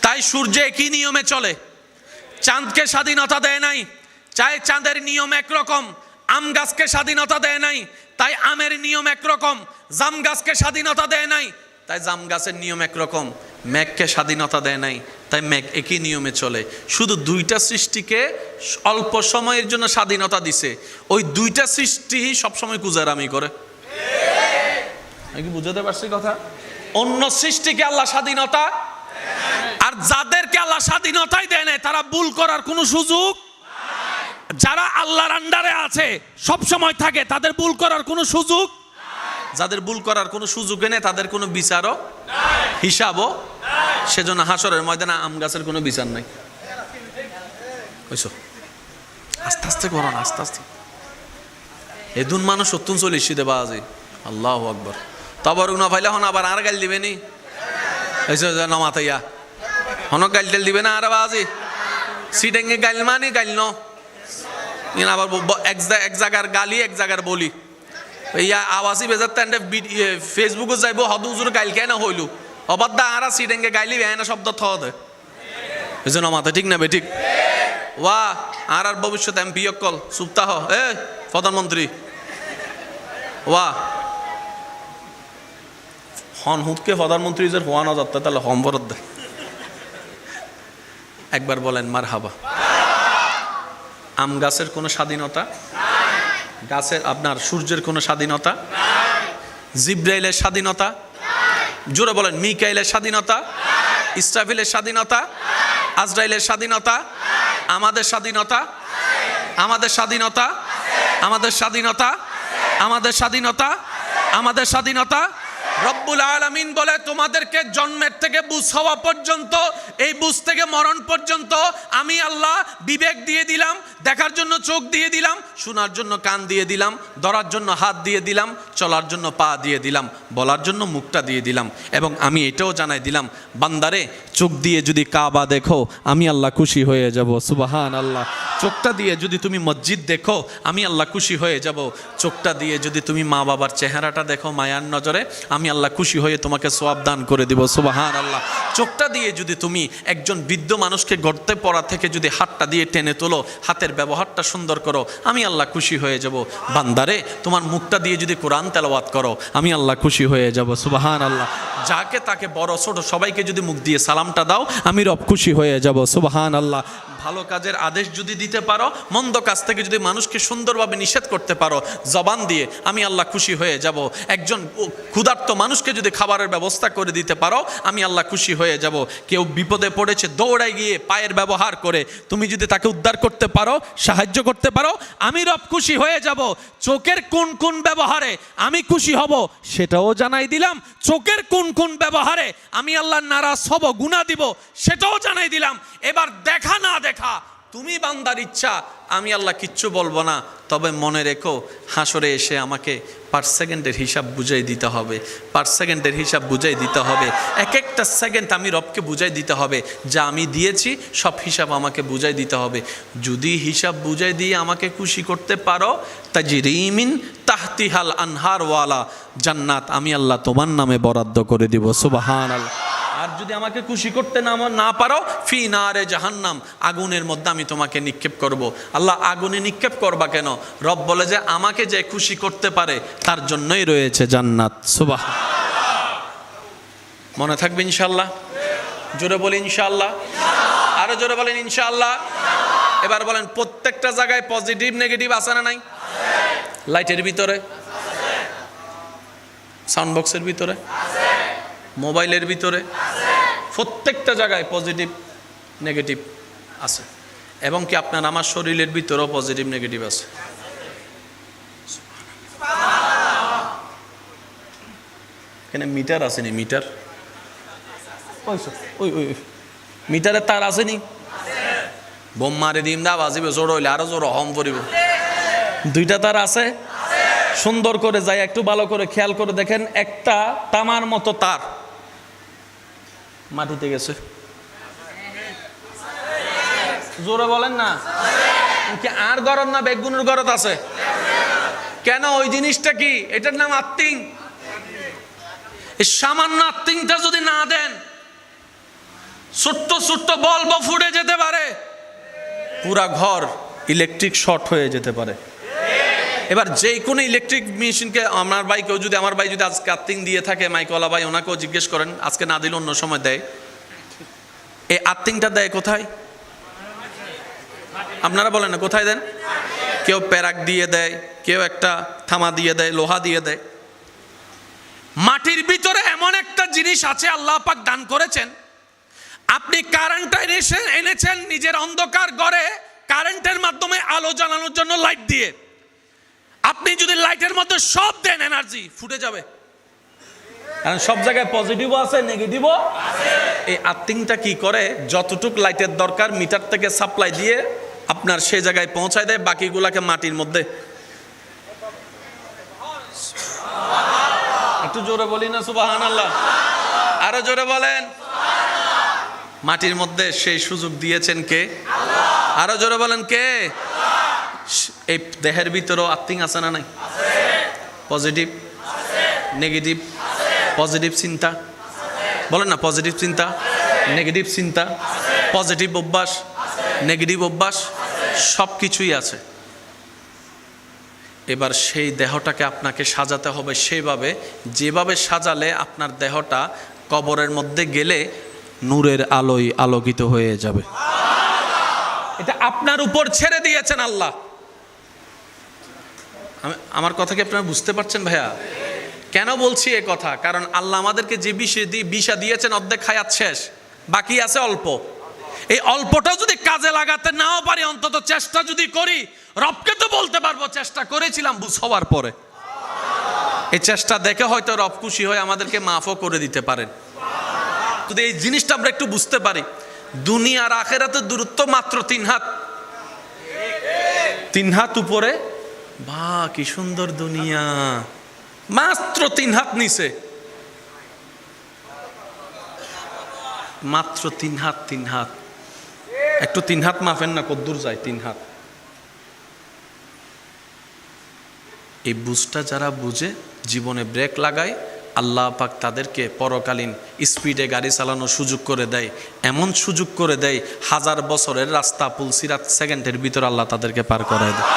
তাই সূর্য একই নিয়মে চলে। চাঁদকে স্বাধীনতা দেয় নাই, চাই চাঁদের নিয়ম একরকম। আম গাছকে স্বাধীনতা দেয় নাই, তাই আমের নিয়ম একরকম। জাম গাছকে স্বাধীনতা দেয় নাই, তাই জাম গাছের নিয়ম একরকম। মেঘকে স্বাধীনতা দেয় নাই, তাই মেঘ একই নিয়মে চলে। শুধু দুইটা সৃষ্টিকে অল্প সময়ের জন্য স্বাধীনতা দিছে, ওই দুইটা সৃষ্টি সবসময় কুজারামি করে। আমি কি বুঝাতে পারছি কথা? অন্য সৃষ্টিকে আল্লাহ স্বাধীনতা, আর যাদেরকে আল্লাহ স্বাধীনতাই দেয় না তারা ভুল করার কোনো সুযোগ, যারা আল্লাহর আন্ডারে আছে সব সময় থাকে তাদের ভুল করার কোনো সুযোগ, যাদের ভুল করার কোনো সুযোগ নেই তাদের কোনো বিচারও হিসাবও, সেজন্য হাসরের ময়দানে আম গাছের কোনো বিচার নাই। আস্তে আস্তে করো না, আস্তে আস্তে। এদুন মানুষ 40 দেবা আজি, আল্লাহু আকবার। তবর না ফাইলে হন আবার আর গাল দিবে নি, নমাতাইয়া হন গাল টেল দিবে না আর বাজি সিটেঙ্গে গাইল মানে গাইল ন আবার এক জায়গার গালি এক জায়গার বলি ইয়া আওয়াজই বেজার তান্ডে ফেসবুকে যাইব হদ উজুর গাইল কেন হইলু অবাদ্দা আর সিটেঙ্গে গাইলি না শব্দ থদ এই জন্য মাথা ঠিক না বে ঠিক ওয়া আর ভবিষ্যৎ এমপি অকল সুপ্তাহ এ প্রধানমন্ত্রী ওয়া হন হুদকে প্রধানমন্ত্রী যে হওয়া না যাচ্ছে তাহলে হম বরদ দেয়। একবার বলেন মার হাবা। আম গাছের কোনো স্বাধীনতা, গাছের আপনার সূর্যের কোনো স্বাধীনতা, জিব্রাইলের স্বাধীনতা, জোরে বলেন মিকাইলের স্বাধীনতা, ইসরাফিলের স্বাধীনতা, আজরাইলের স্বাধীনতা, আমাদের স্বাধীনতা, আমাদের স্বাধীনতা, আমাদের স্বাধীনতা, আমাদের স্বাধীনতা, আমাদের স্বাধীনতা। রব্বুল আলামিন বলে তোমাদেরকে জন্মের থেকে বুঝ হওয়া পর্যন্ত, এই বুঝ থেকে মরণ পর্যন্ত আমি আল্লাহ বিবেক দিয়ে দিলাম, দেখার জন্য চোখ দিয়ে দিলাম, শোনার জন্য কান দিয়ে দিলাম, ধরার জন্য হাত দিয়ে দিলাম, চলার জন্য পা দিয়ে দিলাম, বলার জন্য মুখটা দিয়ে দিলাম। এবং আমি এটাও জানাই দিলাম বান্দারে চোখ দিয়ে যদি কাবা দেখো আমি আল্লাহ খুশি হয়ে যাব, সুবহান আল্লাহ। চোখটা দিয়ে যদি তুমি মসজিদ দেখো আমি আল্লাহ খুশি হয়ে যাব। চোখটা দিয়ে যদি তুমি মা বাবার চেহারাটা দেখো মায়ার নজরে আমি আল্লাহ খুশি হয়ে তোমাকে সওয়াব দান করে দিব, সুবহান আল্লাহ। চোখটা দিয়ে যদি তুমি একজন বৃদ্ধ মানুষকে গর্তে পড়া থেকে যদি হাতটা দিয়ে টেনে তোলো, হাতের ব্যবহারটা সুন্দর করো, আমি আল্লাহ খুশি হয়ে যাব। বান্দারে তোমার মুখটা দিয়ে যদি কোরআন তেলাওয়াত করো আমি আল্লাহ খুশি হয়ে যাব, সুবহান আল্লাহ। যাকে তাকে বড় ছোট সবাইকে যদি মুখ দিয়ে সালামটা দাও আমি রব খুশি হয়ে যাব, সুবহান আল্লাহ। ভালো কাজের আদেশ যদি দিতে পারো, মন্দ কাজ থেকে যদি মানুষকে সুন্দরভাবে নিষেধ করতে পারো জবান দিয়ে আমি আল্লাহ খুশি হয়ে যাব। একজন ক্ষুধার্ত মানুষকে যদি খাবারের ব্যবস্থা করে দিতে পারো আমি আল্লাহ খুশি হয়ে যাব। কেউ বিপদে পড়েছে দৌড়াই গিয়ে পায়ের ব্যবহার করে তুমি যদি তাকে উদ্ধার করতে পারো, সাহায্য করতে পারো, আমি রব খুশি হয়ে যাব। চোখের কোন কোন ব্যবহারে আমি খুশি হব সেটাও জানাই দিলাম। চোখের কোন কোন ব্যবহারে আমি আল্লাহ নারাজ হব, গুনাহ দিব সেটাও জানাই দিলাম। এবার দেখা না দেখা তুমি বান্দার ইচ্ছা, আমি আল্লাহ কিচ্ছু বলবো না। তবে মনে রেখো হাসরে এসে আমাকে পার সেকেন্ডের হিসাব বুঝাই দিতে হবে, পার সেকেন্ডের হিসাব বুঝাই দিতে হবে। এক একটা সেকেন্ড আমি রবকে বুঝাই দিতে হবে, যা আমি দিয়েছি সব হিসাব আমাকে বুঝাই দিতে হবে। যদি হিসাব বুঝাই দিয়ে আমাকে খুশি করতে পারো তাজরিমিন তাহতিহাল আনহার ওয়ালা জান্নাত আমি আল্লাহ তোমার নামে বরাদ্দ করে দিব, সুবহানাল্লাহ। আর যদি আমাকে খুশি করতে না পারো ফি নারে জাহান্নাম আগুনের মধ্যে আমি তোমাকে নিক্ষেপ করব। আল্লাহ আগুনে নিক্ষেপ করবা কেন? রব বলে যে আমাকে যে খুশি করতে পারে তার জন্যই রয়েছে জান্নাত, সুবহানাল্লাহ। মনে থাকবে ইনশাআল্লাহ? জোরে বলি ইনশাআল্লাহ, আরো জোরে বলেন ইনশাআল্লাহ। এবার বলেন প্রত্যেকটা জায়গায় পজিটিভ নেগেটিভ আছে না নাই? লাইটের ভিতরে, সাউন্ড বক্সের ভিতরে, মোবাইলের ভিতরে, প্রত্যেকটা জায়গায় পজিটিভ নেগেটিভ আছে। এবং কি আপনার আমার শরীরের ভিতরেও পজিটিভ নেগেটিভ আছে। এখানে মিটার আসেনি, মিটার ওই ওই মিটারে তার আসেনি, বোম মারে দিম দা বাজিবে, জোর হইলে আরো জোর হম পড়িব। দুইটা তার আছে, সুন্দর করে যাই একটু ভালো করে খেয়াল করে দেখেন, একটা তামার মতো তার মাটিতে গেছে। জোরে বলেন না, কি আর গরত না বেগুনের গরত আছে? কেন? ওই জিনিসটা কি? এটার নাম আর্থিং। এই সামান্য আর্থিংটা যদি না দেন ছোট্ট ছোট্ট বল্ব ফুটে যেতে পারে, পুরা ঘর ইলেকট্রিক শর্ট হয়ে যেতে পারে। এবার যে কোনো ইলেকট্রিক মেশিনকে আমার ভাইকেও যদি, আমার ভাই যদি আজকে আর্থিং দিয়ে থাকে, মাইকওয়ালা ভাই, ওনাকেও জিজ্ঞেস করেন, আজকে না দিলে অন্য সময় দেয়। এই আর্থিংটা দেয় কোথায়? আপনারা বলেন না কোথায় দেন? কেউ প্যারাক দিয়ে দেয়, কেউ একটা থামা দিয়ে দেয়, লোহা দিয়ে দেয়। মাটির ভিতরে এমন এমন একটা জিনিস আছে আল্লাহ পাক দান করেছেন, আপনি কারেন্ট এনেছেন নিজের অন্ধকার ঘরে, কারেন্টের মাধ্যমে আলো জ্বালানোর জন্য লাইট দিয়ে, আপনি যদি লাইটের মধ্যে সব দেন এনার্জি ফুটে যাবে, কারণ সব জায়গায় পজিটিভও আছে নেগেটিভও আছে। এই আর্থিংটা কি করে, যতটুক লাইটের দরকার মিটার থেকে সাপ্লাই দিয়ে আপনার সেই জায়গায় পৌঁছায় দেয়, বাকিগুলাকে মাটির মধ্যে। একটু জোরে বলি না সুবহানাল্লাহ, আরো জোরে বলেন। মাটির মধ্যে সেই সুযোগ দিয়েছেন কে? আরো জোরে বলেন কে? এই দেহের ভিতরেও আর্থিং আছে না নাই? পজিটিভ নেগেটিভ, পজিটিভ চিন্তা বলেন না, পজিটিভ চিন্তা নেগেটিভ চিন্তা, পজিটিভ অভ্যাস নেগেটিভ অভ্যাস, সব কিছুই আছে। এবার সেই দেহটাকে আপনাকে সাজাতে হবে সেইভাবে, যেভাবে সাজালে আপনার দেহটা কবরের মধ্যে গেলে নূরের আলোয় আলোকিত হয়ে যাবে। এটা আপনার উপর ছেড়ে দিয়েছেন আল্লাহ। আমার কথা কি আপনারা বুঝতে পারছেন ভাইয়া? কেন বলছি এ কথা? কারণ আল্লাহ আমাদেরকে যে বিষা দিয়েছেন অর্ধেক খায়াত শেষ, বাকি আছে অল্প। এই অল্পটাও যদি কাজে লাগাতে নাও পারি, অন্তত চেষ্টা যদি করি, রবকে তো বলতে পারবো চেষ্টা করেছিলাম বুঝ হওয়ার পরে। এই চেষ্টা দেখে হয়তো রব খুশি হয়ে আমাদেরকে মাফও করে দিতে পারেন। যদি এই জিনিসটা আমরা একটু বুঝতে পারি, দুনিয়ার আখেরাতের দূরত্ব মাত্র 3 হাত, 3 হাত উপরে, বা কি সুন্দর দুনিয়া, মাত্র 3 হাত নিচে, মাত্র 3 হাত। 3 হাত, একটু 3 হাত মাফেন না, কদ্দূর যায় 3 হাত। এই বুঝটা যারা বুঝে জীবনে ব্রেক লাগায়, আল্লাহ পাক তাদেরকে পরকালীন স্পিডে গাড়ি চালানোর সুযোগ করে দেয়, এমন সুযোগ করে দেয় 1000 বছরের রাস্তা পুলসিরাত সেকেন্ডের ভিতর আল্লাহ তাদেরকে পার করায় দেয়।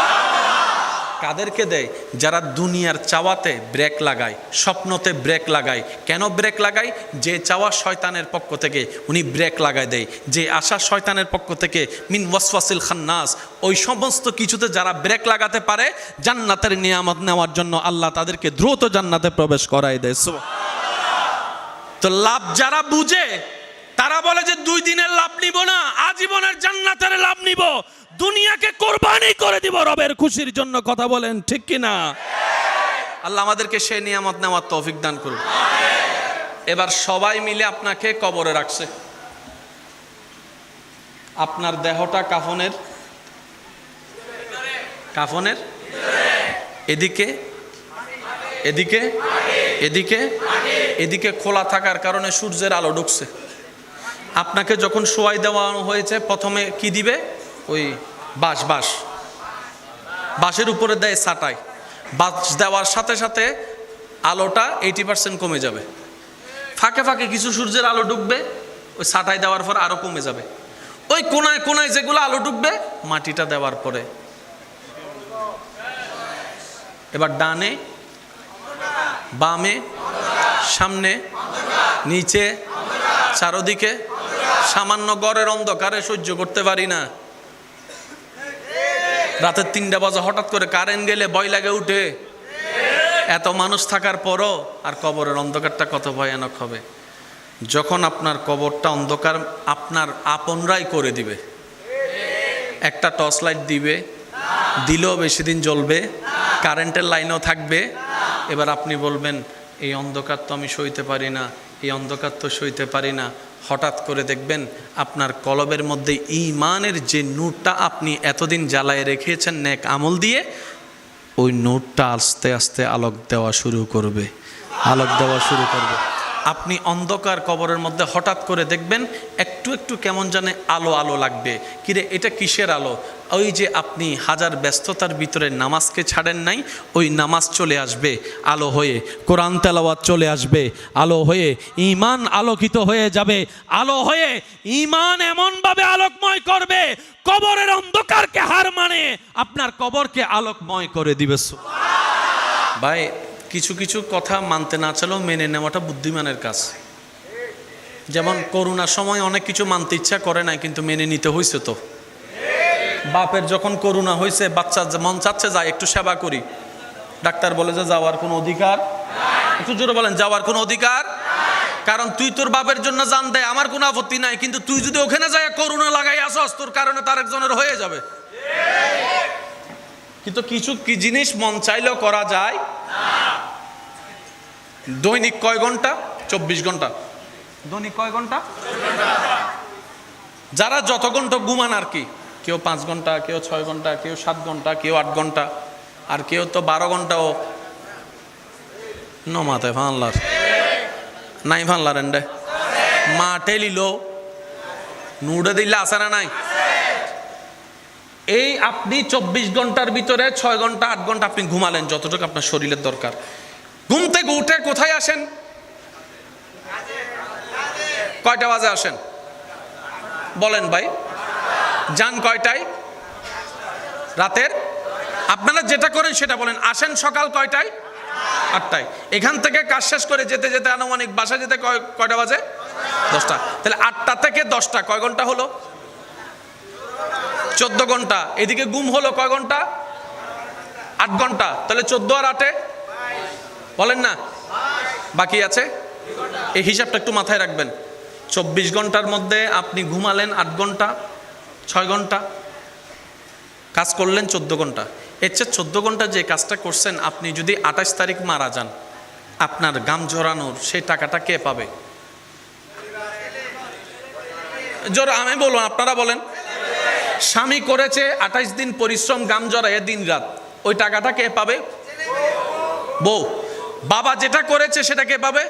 কাদেরকে দেয়? যারা দুনিয়ার চাওয়াতে ব্রেক লাগায়, স্বপ্নতে ব্রেক লাগায়। কেন ব্রেক লাগায়? যে চাওয়া শয়তানের পক্ষ থেকে, উনি ব্রেক লাগায় দেয়। যে আশা শয়তানের পক্ষ থেকে, মিন ওয়াসওয়াসিল খান্নাস, ওই সমস্ত কিছুতে যারা ব্রেক লাগাতে পারে, জান্নাতের নিয়ামত নেওয়ার জন্য আল্লাহ তাদেরকে দ্রুত জান্নাতে প্রবেশ করায় দেয়। তো লাভ যারা বুঝে তারা বলে যে 2 দিনের লাভ নিব না, আজীবনের জান্নাতের লাভ নিব, দুনিয়াকে কোরবানি করে দিব রবের খুশির জন্য। কথা বলেন ঠিক কি না? আল্লাহ আমাদেরকে সেই নিয়ামত নেওয়ার তৌফিক দান করুন। এবার সবাই মিলে আপনাকে কবরে রাখছে, আপনার দেহটা কাফনের এদিকে এদিকে এদিকে এদিকে খোলা থাকার কারণে সূর্যের আলো ঢুকছে। আপনাকে যখন শোয়াই দেওয়া হয়েছে, প্রথমে কি দিবে? ওই বাঁশের উপরে দেয় ছাটাই, বাঁশ দেওয়ার সাথে সাথে আলোটা 80% কমে যাবে, ফাঁকে ফাঁকে কিছু সূর্যের আলো ঢুকবে, ওই ছাটাই দেওয়ার পর আরো কমে যাবে। ওই কোনায় কোনায় যেগুলো আলো ঢুকবে মাটিটা দেওয়ার পরে, এবার ডানে বামে সামনে নিচে চারদিকে। সামান্য ঘরের অন্ধকারে সহ্য করতে পারি না, রাতের 3টা বাজে হঠাৎ করে কারেন্ট গেলে ভয় লাগে উঠে। এত মানুষ থাকার পরও আর কবরের অন্ধকারটা কত ভয়ানক হবে। যখন আপনার কবরটা অন্ধকার আপনার আপনরাই করে দিবে, একটা টর্চ লাইট দিবে, দিলেও বেশি দিন জ্বলবে, কারেন্টের লাইনও থাকবে। এবার আপনি বলবেন এই অন্ধকার তো আমি সইতে পারি না, এই অন্ধকার তো সইতে পারি না। হঠাৎ করে দেখবেন আপনার কলবের মধ্যে ঈমানের যে নূরটা আপনি এতদিন জ্বালায় রেখেছেন নেক আমল দিয়ে, ওই নূরটা আস্তে আস্তে আলোক দেওয়া শুরু করবে। আপনি অন্ধকার কবরের মধ্যে হঠাৎ করে দেখবেন একটু একটু কেমন জানে আলো আলো লাগবে। কিরে এটা কিসের আলো? ওই যে আপনি হাজার ব্যস্ততার ভিতরে নামাজকে ছাড়েন নাই, ওই নামাজ চলে আসবে আলো হয়ে, কোরআন তেলাওয়াত চলে আসবে আলো হয়ে, ঈমান আলোকিত হয়ে যাবে আলো হয়ে। ঈমান এমনভাবে আলোকময় করবে, কবরের অন্ধকারকে হার মানে আপনার কবরকে আলোকময় করে দিবে। ভাই কিছু কিছু কথা মানতে না চাইলেও মেনে নেওয়াটা বুদ্ধিমানের কাজ। যেমন করোনার সময় অনেক কিছু মানতে ইচ্ছা করে নাই, কিন্তু মেনে নিতে হয়েছে। তো বাপের যখন করোনা হয়েছে, বাচ্চা মন চাচ্ছে যাই একটু সেবা করি, ডাক্তার বলে যে যাওয়ার কোনো অধিকার, একটু জোরে বলেন, যাওয়ার কোনো অধিকার। কারণ তুই তোর বাপের জন্য জান দে, আমার কোনো আপত্তি নাই, কিন্তু তুই যদি ওখানে যায় করুণা লাগাই আসস, তোর কারণে তার একজনের হয়ে যাবে। কিন্তু কিছু কি জিনিস মন চাইলেও করা যায় না। দৈনিক কয় ঘন্টা? 24 ঘন্টা। দৈনিক কয় ঘন্টা? যারা যত ঘন্টা ঘুমান আর কি, কেউ 5 ঘন্টা, কেউ 6 ঘন্টা, কেউ 7 ঘন্টা, কেউ 8 ঘন্টা, আর কেউ তো 12 ঘন্টাও নমাতে ফানলার নাই, ফানলার এন্ডে মাঠে লিল নুডে দিলে আসে না নাই। এই আপনি 24 ঘন্টার ভিতরে 6 ঘন্টা 8 ঘন্টা আপনি ঘুমালেন, যতটুকু আপনার শরীরের দরকার। ঘুম থেকে উঠে কোথায় আসেন? কয়টা বাজে আসেন বলেন ভাই? যান কয়টায়? রাতের। আপনারা যেটা করেন সেটা বলেন। আসেন সকাল কয়টায়? 8টায়। এখান থেকে কাজ শেষ করে যেতে যেতে আনুমানিক বাসা যেতে কয়টা বাজে? 10টা। তাহলে 8টা থেকে 10টা কয় ঘন্টা হলো? 14 ঘন্টা। এদিকে ঘুম হলো কয় ঘন্টা? 8 ঘন্টা। তাহলে 14 আর 8 বলেন না, বাকি আছে। এই হিসাবটা একটু মাথায় রাখবেন। 24 ঘন্টার মধ্যে আপনি ঘুমালেন 8 ঘন্টা, 6 ঘন্টা, কাজ করলেন 14 ঘন্টা। এর চেয়ে 14 ঘন্টা যে কাজটা করছেন, আপনি যদি 28 তারিখ মারা যান, আপনার গাম ঝরানোর সেই টাকাটা কে পাবে? জোর আমি বলবো, আপনারা বলেন। স্বামী করেছে 28 দিন পরিশ্রম, গাম জড়ায় দিন রাত, ওই টাকাটা কে পাবে? বউ। বাবা যেটা করেছে সেটা কে পাবে?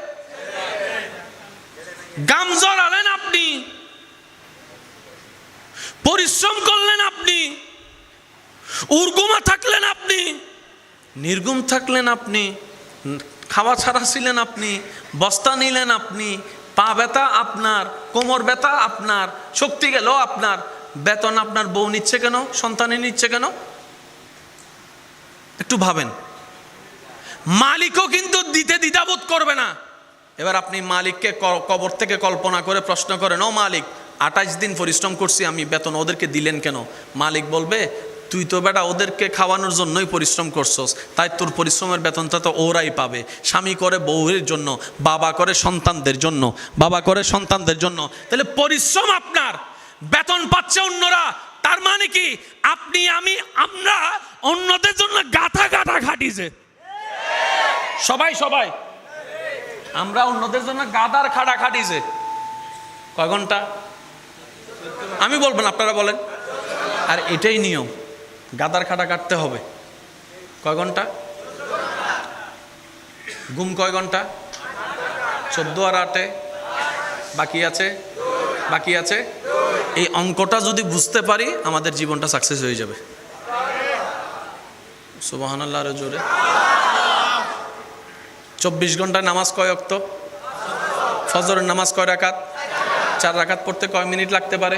গাম জড়ালেন আপনি, পরিশ্রম করলেন আপনি, উর্গুমা থাকলেন আপনি, নির্গুম থাকলেন আপনি, খাওয়া ছাড়া ছিলেন আপনি, বস্তা নিলেন আপনি, পা ব্যথা আপনার, কোমর ব্যথা আপনার, শক্তি গেল আপনার, বেতন আপনার বউ নিচ্ছে কেন? সন্তানে নিচ্ছে কেন? একটু ভাবেন। মালিকও কিন্তু দিতে দ্বিধাবোধ করবে না। এবার আপনি মালিককে কবর থেকে কল্পনা করে প্রশ্ন করেন, ও মালিক, 28 দিন পরিশ্রম করছি আমি, বেতন ওদেরকে দিলেন কেন? মালিক বলবে, তুই তো বেটা ওদেরকে খাওয়ানোর জন্যই পরিশ্রম করছস, তাই তোর পরিশ্রমের বেতনটা তো ওরাই পাবে। স্বামী করে বউয়ের জন্য, বাবা করে সন্তানদের জন্য, বাবা করে সন্তানদের জন্য। তাহলে পরিশ্রম আপনার, বেতন পাচ্ছে অন্যরা। তার মানে কি আপনি আমরা অন্যদের জন্য গাথা গাথা খাটিছে। সবাই আমরা অন্যদের জন্য গাদার খাটা খাটিছে। কয় ঘন্টা? আমি বলবো না, আপনারা বলেন। আর এটাই নিয়ম, গাদার খাটা কাটতে হবে। কয় ঘন্টা? ঘুম কয় ঘন্টা? 14 আর 8 বাকি আছে। এই অঙ্কটা যদি বুঝতে পারি, আমাদের জীবনটা সাকসেস হয়ে যাবে। সুবহানাল্লাহ, আরো জোরে। 24 ঘন্টায় নামাজ কয় ওয়াক্ত? ফজরের নামাজ কয় রাকাত? 4 রাকাত পড়তে কয় মিনিট লাগতে পারে?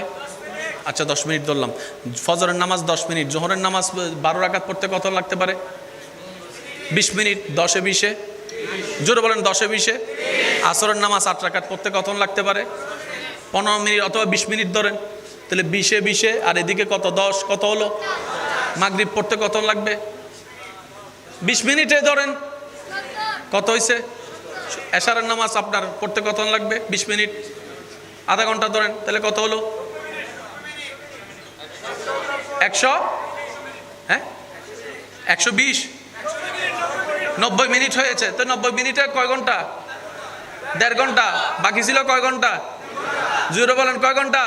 আচ্ছা 10 মিনিট ধরলাম। ফজরের নামাজ 10 মিনিট, জোহরের নামাজ 12 রাকাত পড়তে কত লাগতে পারে? 20 মিনিট। 10 এ 20 জোরে বলেন, 10 এ 20। আসরের নামাজ 8 রাকাত পড়তে কত লাগতে পারে? 15 মিনিট অথবা 20 মিনিট ধরেন। তাহলে 20 এ 20 আর এদিকে কত? 10, কত হলো? মাগরিব পড়তে কত লাগবে? 20 মিনিটে ধরেন, কত হয়েছে? এশারের নামাজ আপনার পড়তে কত লাগবে? 20 মিনিট, আধা ঘন্টা ধরেন, তাহলে কত হলো? 100, হ্যাঁ 120, 90 মিনিট হয়েছে। তো 90 মিনিটে কয় ঘন্টা? 1.5 ঘন্টা। বাকি ছিল কয় ঘন্টা? জোরে বলেন, কয় ঘন্টা?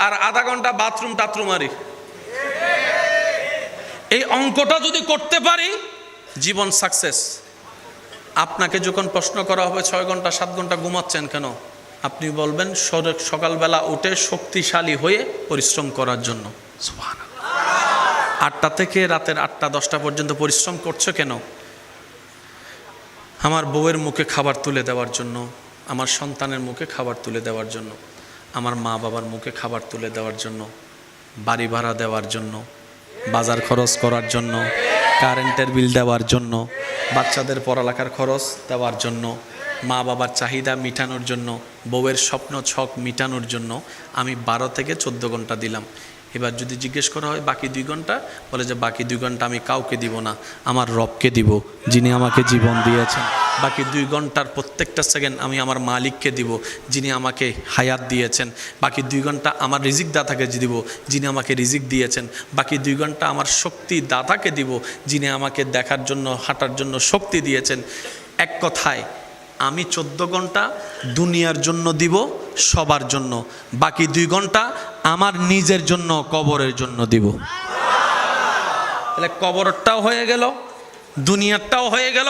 আর আধা ঘন্টা বাথরুম টাথরুমারি। এই অঙ্কটা যদি করতে পারি, জীবন সাকসেস। আপনাকে যখন প্রশ্ন করা হবে 6 ঘন্টা 7 ঘন্টা ঘুমাচ্ছেন কেন, আপনি বলবেন সকালবেলা উঠে শক্তিশালী হয়ে পরিশ্রম করার জন্য। সুবহানাল্লাহ। 8টা থেকে রাতের 8টা 10টা পর্যন্ত পরিশ্রম করছো কেন? আমার বউয়ের মুখে খাবার তুলে দেওয়ার জন্য, আমার সন্তানের মুখে খাবার তুলে দেওয়ার জন্য, আমার মা বাবার মুখে খাবার তুলে দেওয়ার জন্য, বাড়ি ভাড়া দেওয়ার জন্য, বাজার খরচ করার জন্য, কারেন্টের বিল দেওয়ার জন্য, বাচ্চাদের পড়ালেখার খরচ দেওয়ার জন্য, মা বাবার চাহিদা মিটানোর জন্য, বউয়ের স্বপ্ন ছক মিটানোর জন্য আমি 12 থেকে 14 ঘন্টা দিলাম। এবার যদি জিজ্ঞেস করা হয় বাকি 2 ঘন্টা, বলে যে বাকি 2 ঘন্টা আমি কাউকে দিব না, আমার রবকে দিব যিনি আমাকে জীবন দিয়েছেন। বাকি 2 ঘন্টার প্রত্যেকটা সেকেন্ড আমি আমার মালিককে দিব যিনি আমাকে হায়াত দিয়েছেন। বাকি 2 ঘন্টা আমার রিজিক দাতাকে দিব যিনি আমাকে রিজিক দিয়েছেন। বাকি 2 ঘন্টা আমার শক্তি দাতাকে দিব যিনি আমাকে দেখার জন্য হাঁটার জন্য শক্তি দিয়েছেন। এক কথায় আমি 14 ঘন্টা দুনিয়ার জন্য দিব, সবার জন্য। বাকি 2 ঘন্টা আমার নিজের জন্য, কবরের জন্য দিব। তাহলে কবরটাও হয়ে গেল, দুনিয়ারটাও হয়ে গেল,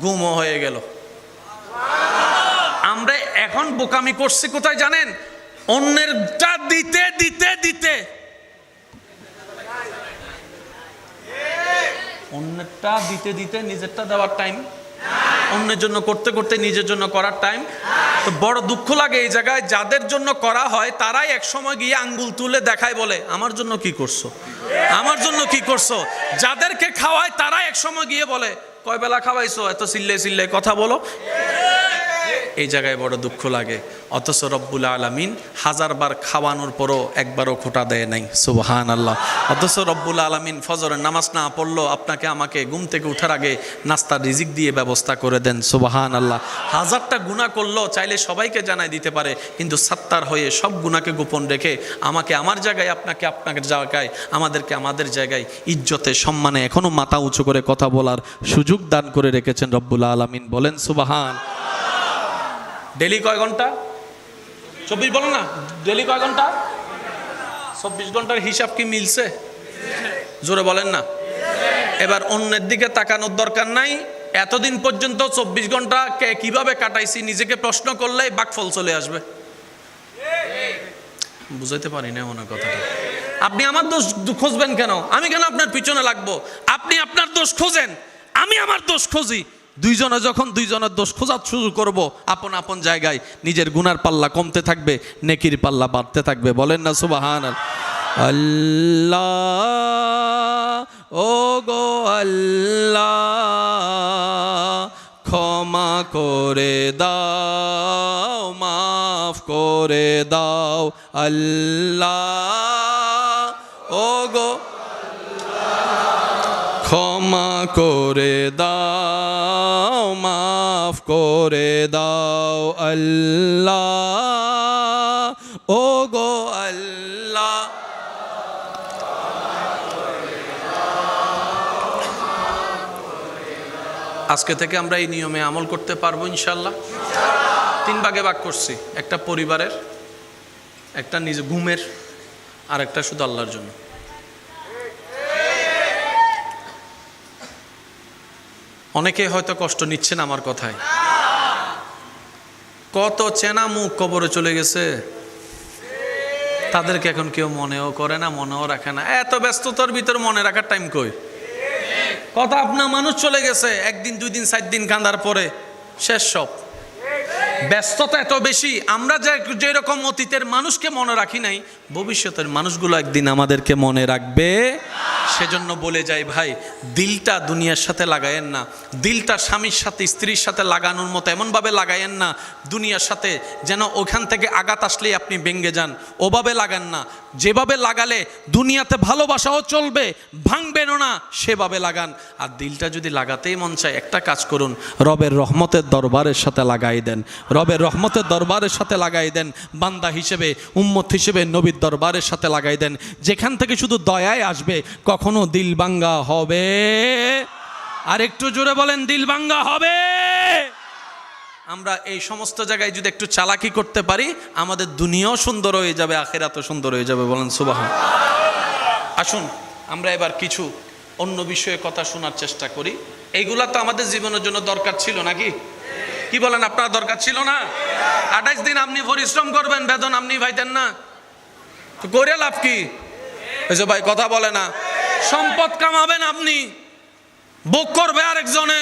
ঘুমও হয়ে গেল। আমরা এখন বোকামি করছি কোথায় জানেন? অন্যেরটা দিতে দিতে দিতে, অন্যেরটা দিতে দিতে নিজেরটা দেওয়ার টাইম, অন্যের জন্য করতে করতে নিজের জন্য করার টাইম। তো বড় দুঃখ লাগে এই জায়গায়, যাদের জন্য করা হয় তারাই এক সময় গিয়ে আঙ্গুল তুলে দেখায়, বলে আমার জন্য কি করছো, আমার জন্য কি করছো। যাদেরকে খাওয়ায় তারাই এক সময় গিয়ে বলে কয় বেলা খাওয়াইছো, এত চিল্লে চিল্লে কথা বলো। এই জায়গায় বড় দুঃখ লাগে। অথচ রব্বুল আলামিন 1000 বার খাওয়ানোর পরও একবারও খোঁটা দেয় নাই। সুবহানাল্লাহ। অথচ রব্বুল আলামিন ফজরের নামাজ না পড়লো আপনাকে আমাকে ঘুম থেকে উঠার আগে নাস্তার রিজিক দিয়ে ব্যবস্থা করে দেন। সুবহানাল্লাহ। 1000টা গুনাহ করলো চাইলে সবাইকে জানাই দিতে পারে, কিন্তু সাত্তার হয়ে সব গুনাহকে গোপন রেখে আমাকে আমার জায়গায়, আপনাকে আপনার জায়গায়, আমাদেরকে আমাদের জায়গায় ইজ্জতে সম্মানে এখনো মাথা উঁচু করে কথা বলার সুযোগ দান করে রেখেছেন রব্বুল আলামিন। বলেন সুবহান। ডেলি কয় ঘন্টা? 24 বলো না, ডেলি কয় ঘন্টা? 24 ঘন্টার হিসাব কি মিলছে? জোরে বলেন না। এবার অন্যের দিকে তাকানোর দরকার নাই। এতদিন পর্যন্ত 24 ঘন্টা কিভাবে কাটাইছি নিজেকে প্রশ্ন করলেই বাকফল চলে আসবে। বুঝাইতে পারি না মনে কথাটা। আপনি আমার দোষ খুঁজবেন কেন? আমি কেন আপনার পিছনে লাগবো? আপনি আপনার দোষ খোঁজেন, আমি আমার দোষ খুঁজি। দুইজনে যখন দুইজনের দোষ খোঁজা শুরু করব, আপন আপন জায়গায় নিজের গুনার পাল্লা কমতে থাকবে, নেকির পাল্লা বাড়তে থাকবে। বলেন না সুবহানাল্লাহ। আল্লাহ ও গো আল্লাহ, ক্ষমা করে দাও, মাফ করে দাও। আল্লাহ ও গো ক্ষমা করে দাও, মাফ করে দাও। আল্লাহ ও গো আল্লাহ। আজকে থেকে আমরা এই নিয়মে আমল করতে পারবো ইনশাল্লাহ। 3 ভাগে ভাগ করছি, একটা পরিবারের, একটা নিজ ঘুমের, আর একটা শুধু আল্লাহর জন্য। অনেকে হয়তো কষ্ট নিচ্ছেন আমার কথায়। কত চেনা মুখ কবরে চলে গেছে, তাদেরকে এখন কেউ মনেও করে না, মনেও রাখে না। এত ব্যস্ততার ভিতর মনে রাখার টাইম কই? কথা আপনার মানুষ চলে গেছে, 1 দিন 2 দিন 4 দিন কাঁদার পরে শেষ সব। ব্যস্ততা এত বেশি, আমরা যেরকম অতীতের মানুষকে মনে রাখি নাই, ভবিষ্যতের মানুষগুলো একদিন আমাদেরকে মনে রাখবে। সেজন্য বলে যাই ভাই, দিলটা দুনিয়ার সাথে লাগায়েন না। দিলটা স্বামীর সাথে স্ত্রীর সাথে লাগানোর মতো এমনভাবে লাগায়েন না দুনিয়ার সাথে যেন ওখান থেকে আঘাত আসলেই আপনি ভেঙে যান। ওভাবে লাগান না, যেভাবে লাগালে দুনিয়াতে ভালোবাসাও চলবে, ভাঙবেনও না, সেভাবে লাগান। আর দিলটা যদি লাগাতেই মন চায়, একটা কাজ করুন, রবের রহমতের দরবারের সাথে লাগাই দেন। রবের রহমতের দরবারের সাথে লাগাই দেন। বান্দা হিসেবে, উম্মত হিসেবে নবীর দরবারের সাথে লাগাই দেন। যেখান থেকে শুধু দয়ায় আসবে, কখনো দিল ভাঙ্গা হবে? আর একটু জোরে বলেন, দিল ভাঙ্গা হবে? আমরা এই সমস্ত জায়গায় যদি একটু চালাকি করতে পারি, আমাদের দুনিয়াও সুন্দর হয়ে যাবে, আখিরাতও সুন্দর হয়ে যাবে। বলেন সুবহান। আসুন আমরা এবার কিছু অন্য বিষয়ে কথা শোনার চেষ্টা করি। এইগুলা তো আমাদের জীবনের জন্য দরকার ছিল নাকি? কি বলেন, আপনার দরকার ছিল না? 28 দিন আপনি পরিশ্রম করবেন, বেতন আপনি পাইতেন না, তো করে লাভ কি? ওই যে ভাই কথা বলে না, সম্পদ কামাবেন আপনি, ভোগ করবে আরেকজনে,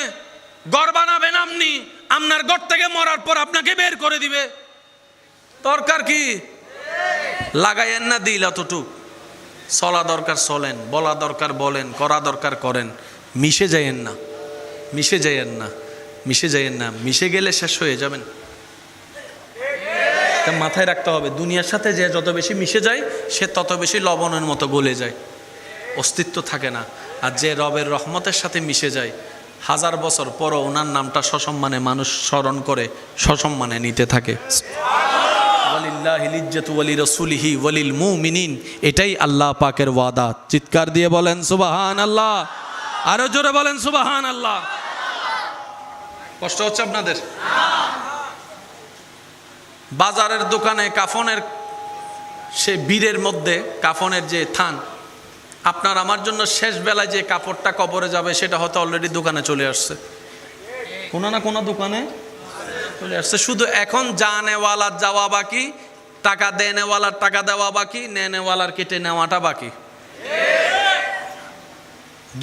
ঘর বানাবেন আপনি, আপনার ঘর থেকে মরার পর আপনাকে বের করে দিবে। দরকার কি? লাগাইয়েন না দিল এতটুক। চলা দরকার চলেন, বলা দরকার বলেন, করা দরকার করেন। মিশে যাইয়েন না, মিশে যাইয়েন না, মিশে যাইয়েন না। মিশে গেলে শেষ হয়ে যাবেন। তা মাথায় রাখতে হবে, দুনিয়ার সাথে যে যত বেশি মিশে যায় সে তত বেশি লবণের মতো গলে যায়, অস্তিত্ব থাকে না। আর যে রবের রহমতের সাথে মিশে যায়, 1000 বছর পরও ওনার নামটা সসম্মানে মানুষ স্মরণ করে, সসম্মানে নিতে থাকে। ওয়ালিল্লাহিল ইজ্জাতু ওয়ালি রাসূলিহি ওয়ালিল মুমিনিন, এটাই আল্লাহ পাকের ওয়াদা। চিৎকার দিয়ে বলেন সুবহানাল্লাহ, আরো জোরে বলেন সুবহানাল্লাহ। কষ্ট হচ্ছে আপনাদের? বাজারের দোকানে কাফনের সে বীরের মধ্যে কাফনের যে থান, আপনার আমার জন্য শেষ বেলায় যে কাপড়টা কবরে যাবে সেটা হয়তো অলরেডি দোকানে চলে আসছে, কোনো না কোনো দোকানে চলে আসছে। শুধু এখন জানেওয়ালার যাওয়া বাকি, টাকা দেনেওয়ালার টাকা দেওয়া বাকি, নেনেওয়ালার কেটে নেওয়াটা বাকি।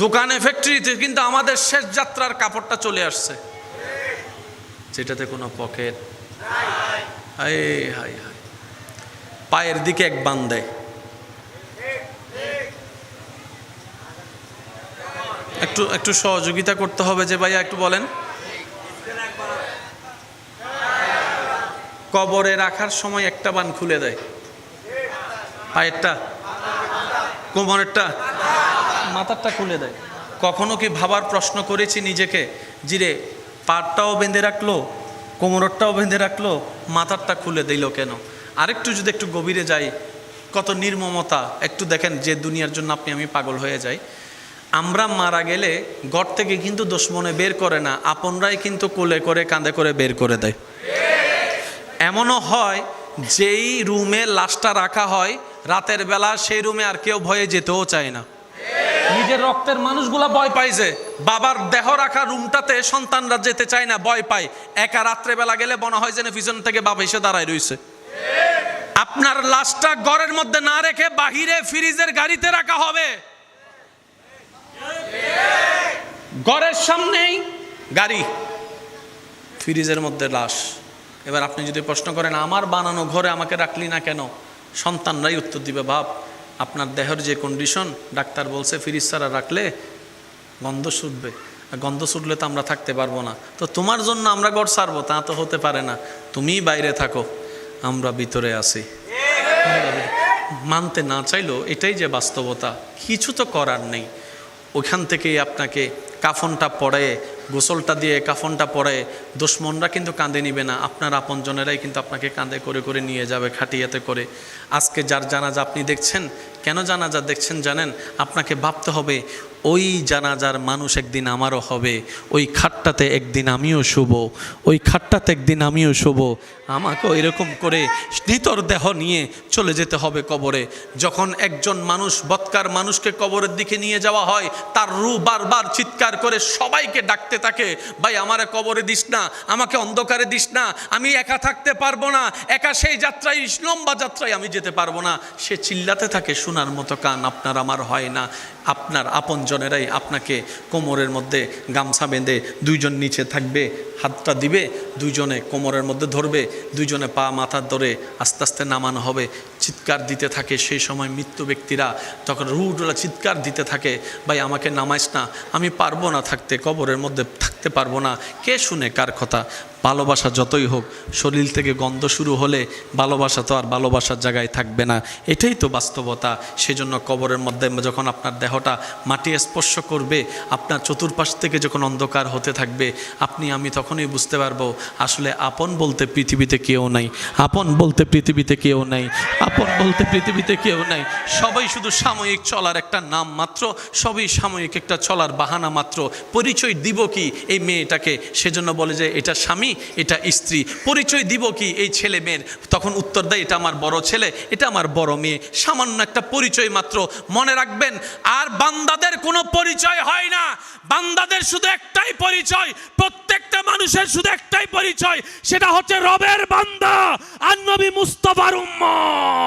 দোকানে ফ্যাক্টরিতে কিন্তু আমাদের শেষ যাত্রার কাপড়টা চলে আসছে, যেটাতে কোনো পকেট, হাই হাই হাই, পায়ের দিকে এক বান দেয়। একটু সহযোগিতা করতে হবে যে ভাইয়া একটু বলেন। কবরে রাখার সময় একটা বান খুলে দেয়, পায়েরটা, কোমরেরটা, মাথারটা খুলে দেয়। কখনো কি ভাবার প্রশ্ন করেছি নিজেকে, জিরে পাটটাও বেঁধে রাখলো, কোমরটাও বেঁধে রাখলো, মাথারটা খুলে দিল কেন? আরেকটু যদি একটু গভীরে যাই, কত নির্মমতা একটু দেখেন, যে দুনিয়ার জন্য আপনি আমি পাগল হয়ে যাই। আমরা মারা গেলে ঘর থেকে কিন্তু দুশমনে বের করে না, আপনরাই কিন্তু কোলে করে কাঁধে করে বের করে দেয়। এমনও হয় যেই রুমে লাশটা রাখা হয় রাতের বেলা, সেই রুমে আর কেউ ভয়ে যেতেও চায় না। নিজের রক্তের মানুষগুলা ভয় পাইছে, বাবার দেহ রাখা রুমটাতে সন্তানরা যেতে চায় না, ভয় পায়। একা রাত্রে বেলা গেলে মনে হয় যেন পিছন থেকে বাবা এসে দাঁড়ায় রইছে। আপনার লাশটা ঘরের মধ্যে না রেখে বাহিরে ফ্রিজের গাড়িতে রাখা হবে, ঘরের সামনেই গাড়ি, ফ্রিজের মধ্যে লাশ। এবার আপনি যদি প্রশ্ন করেন আমার বানানো ঘরে আমাকে রাখলি না কেন, সন্তানরাই উত্তর দিবে, বাপ আপনার দেহের যে কন্ডিশন, ডাক্তার বলছে ফ্রিজ ছাড়া রাখলে গন্ধ ছুটবে, আর গন্ধ ছুটলে তো আমরা থাকতে পারবো না, তো তোমার জন্য আমরা ঘর ছাড়বো, তা তো হতে পারে না, তুমিই বাইরে থাকো, আমরা ভিতরে আছি। মানতে না চাইলেও এটাই যে বাস্তবতা, কিছু তো করার নেই। ওখান থেকেই আপনাকে কাফনটা পরে, গোসলটা দিয়ে কাফনটা পরে, দুশমনরা কিন্তু কাঁধে নিবে না, আপনার আপনজনেরাই কিন্তু আপনাকে কাঁধে করে করে নিয়ে যাবে, খাটিয়াতে করে। আজকে যার জানাজা আপনি দেখছেন, কেন জানাজা দেখছেন জানেন? আপনাকে ভাবতে হবে ওই জানাজার মানুষ একদিন আমারও হবে, ওই খাটটাতে একদিন আমিও শুব, ওই খাটটাতে একদিন আমিও শুব, আমাকেও এরকম করে নিতর দেহ নিয়ে চলে যেতে হবে কবরে। যখন একজন মানুষ, বৎকার মানুষকে কবরের দিকে নিয়ে যাওয়া হয়, তার রূহ বারবার চিৎকার করে সবাইকে ডাকতে থাকে, ভাই আমারে কবরে দিস না, আমাকে অন্ধকারে দিস না, আমি একা থাকতে পারবো না, একা সেই যাত্রায়, লম্বা যাত্রায় আমি যেতে পারবো না। সে চিল্লাতে থাকে, শোনার মতো কান আপনার আমার হয় না। আপনার আপনজনেরাই আপনাকে কোমরের মধ্যে গামছা বেঁধে, দুইজন নিচে থাকবে, হাতটা দিবে, দুইজনে কোমরের মধ্যে ধরবে, দুইজনে পা মাথা ধরে আস্তে আস্তে নামানো হবে। চিৎকার দিতে থাকে সেই সময় মৃত্যু ব্যক্তিরা, তখন রুহগুলা চিৎকার দিতে থাকে, ভাই আমাকে নামাইস না, আমি পারবো না থাকতে, কবরের মধ্যে থাকতে পারবো না। কে শুনে কার কথা? ভালোবাসা যতই হোক, শরীর থেকে গন্ধ শুরু হলে ভালোবাসা তো আর ভালোবাসার জায়গায় থাকবে না, এটাই তো বাস্তবতা। সেজন্য কবরের মধ্যে যখন আপনার দেহটা মাটি স্পর্শ করবে, আপনার চতুর্পাশ থেকে যখন অন্ধকার হতে থাকবে, আপনি আমি তখনই বুঝতে পারবো আসলে আপন বলতে পৃথিবীতে কেউ নাই, আপন বলতে পৃথিবীতে কেউ নাই, আপন বলতে পৃথিবীতে কেউ নাই। সবাই শুধু সাময়িক চলার একটা নাম মাত্র, সবই সাময়িক একটা চলার বাহানা মাত্র। পরিচয় দিব কি এই মেয়েটাকে? সেজন্য বলে যে এটা স্বামী, এটা স্ত্রী। পরিচয় দিব কি এই ছেলে মেয়ের? তখন উত্তর দেয় এটা আমার বড় ছেলে, এটা আমার বড় মেয়ে। সামান্য একটা পরিচয় মাত্র। মনে রাখবেন, আর বান্দাদের কোনো পরিচয় হয় না, বান্দাদের শুধু একটাই পরিচয়, প্রত্যেকটা মানুষের শুধু একটাই পরিচয়, সেটা হচ্ছে রবের বান্দা আর নবী মুস্তাফার উম্মত।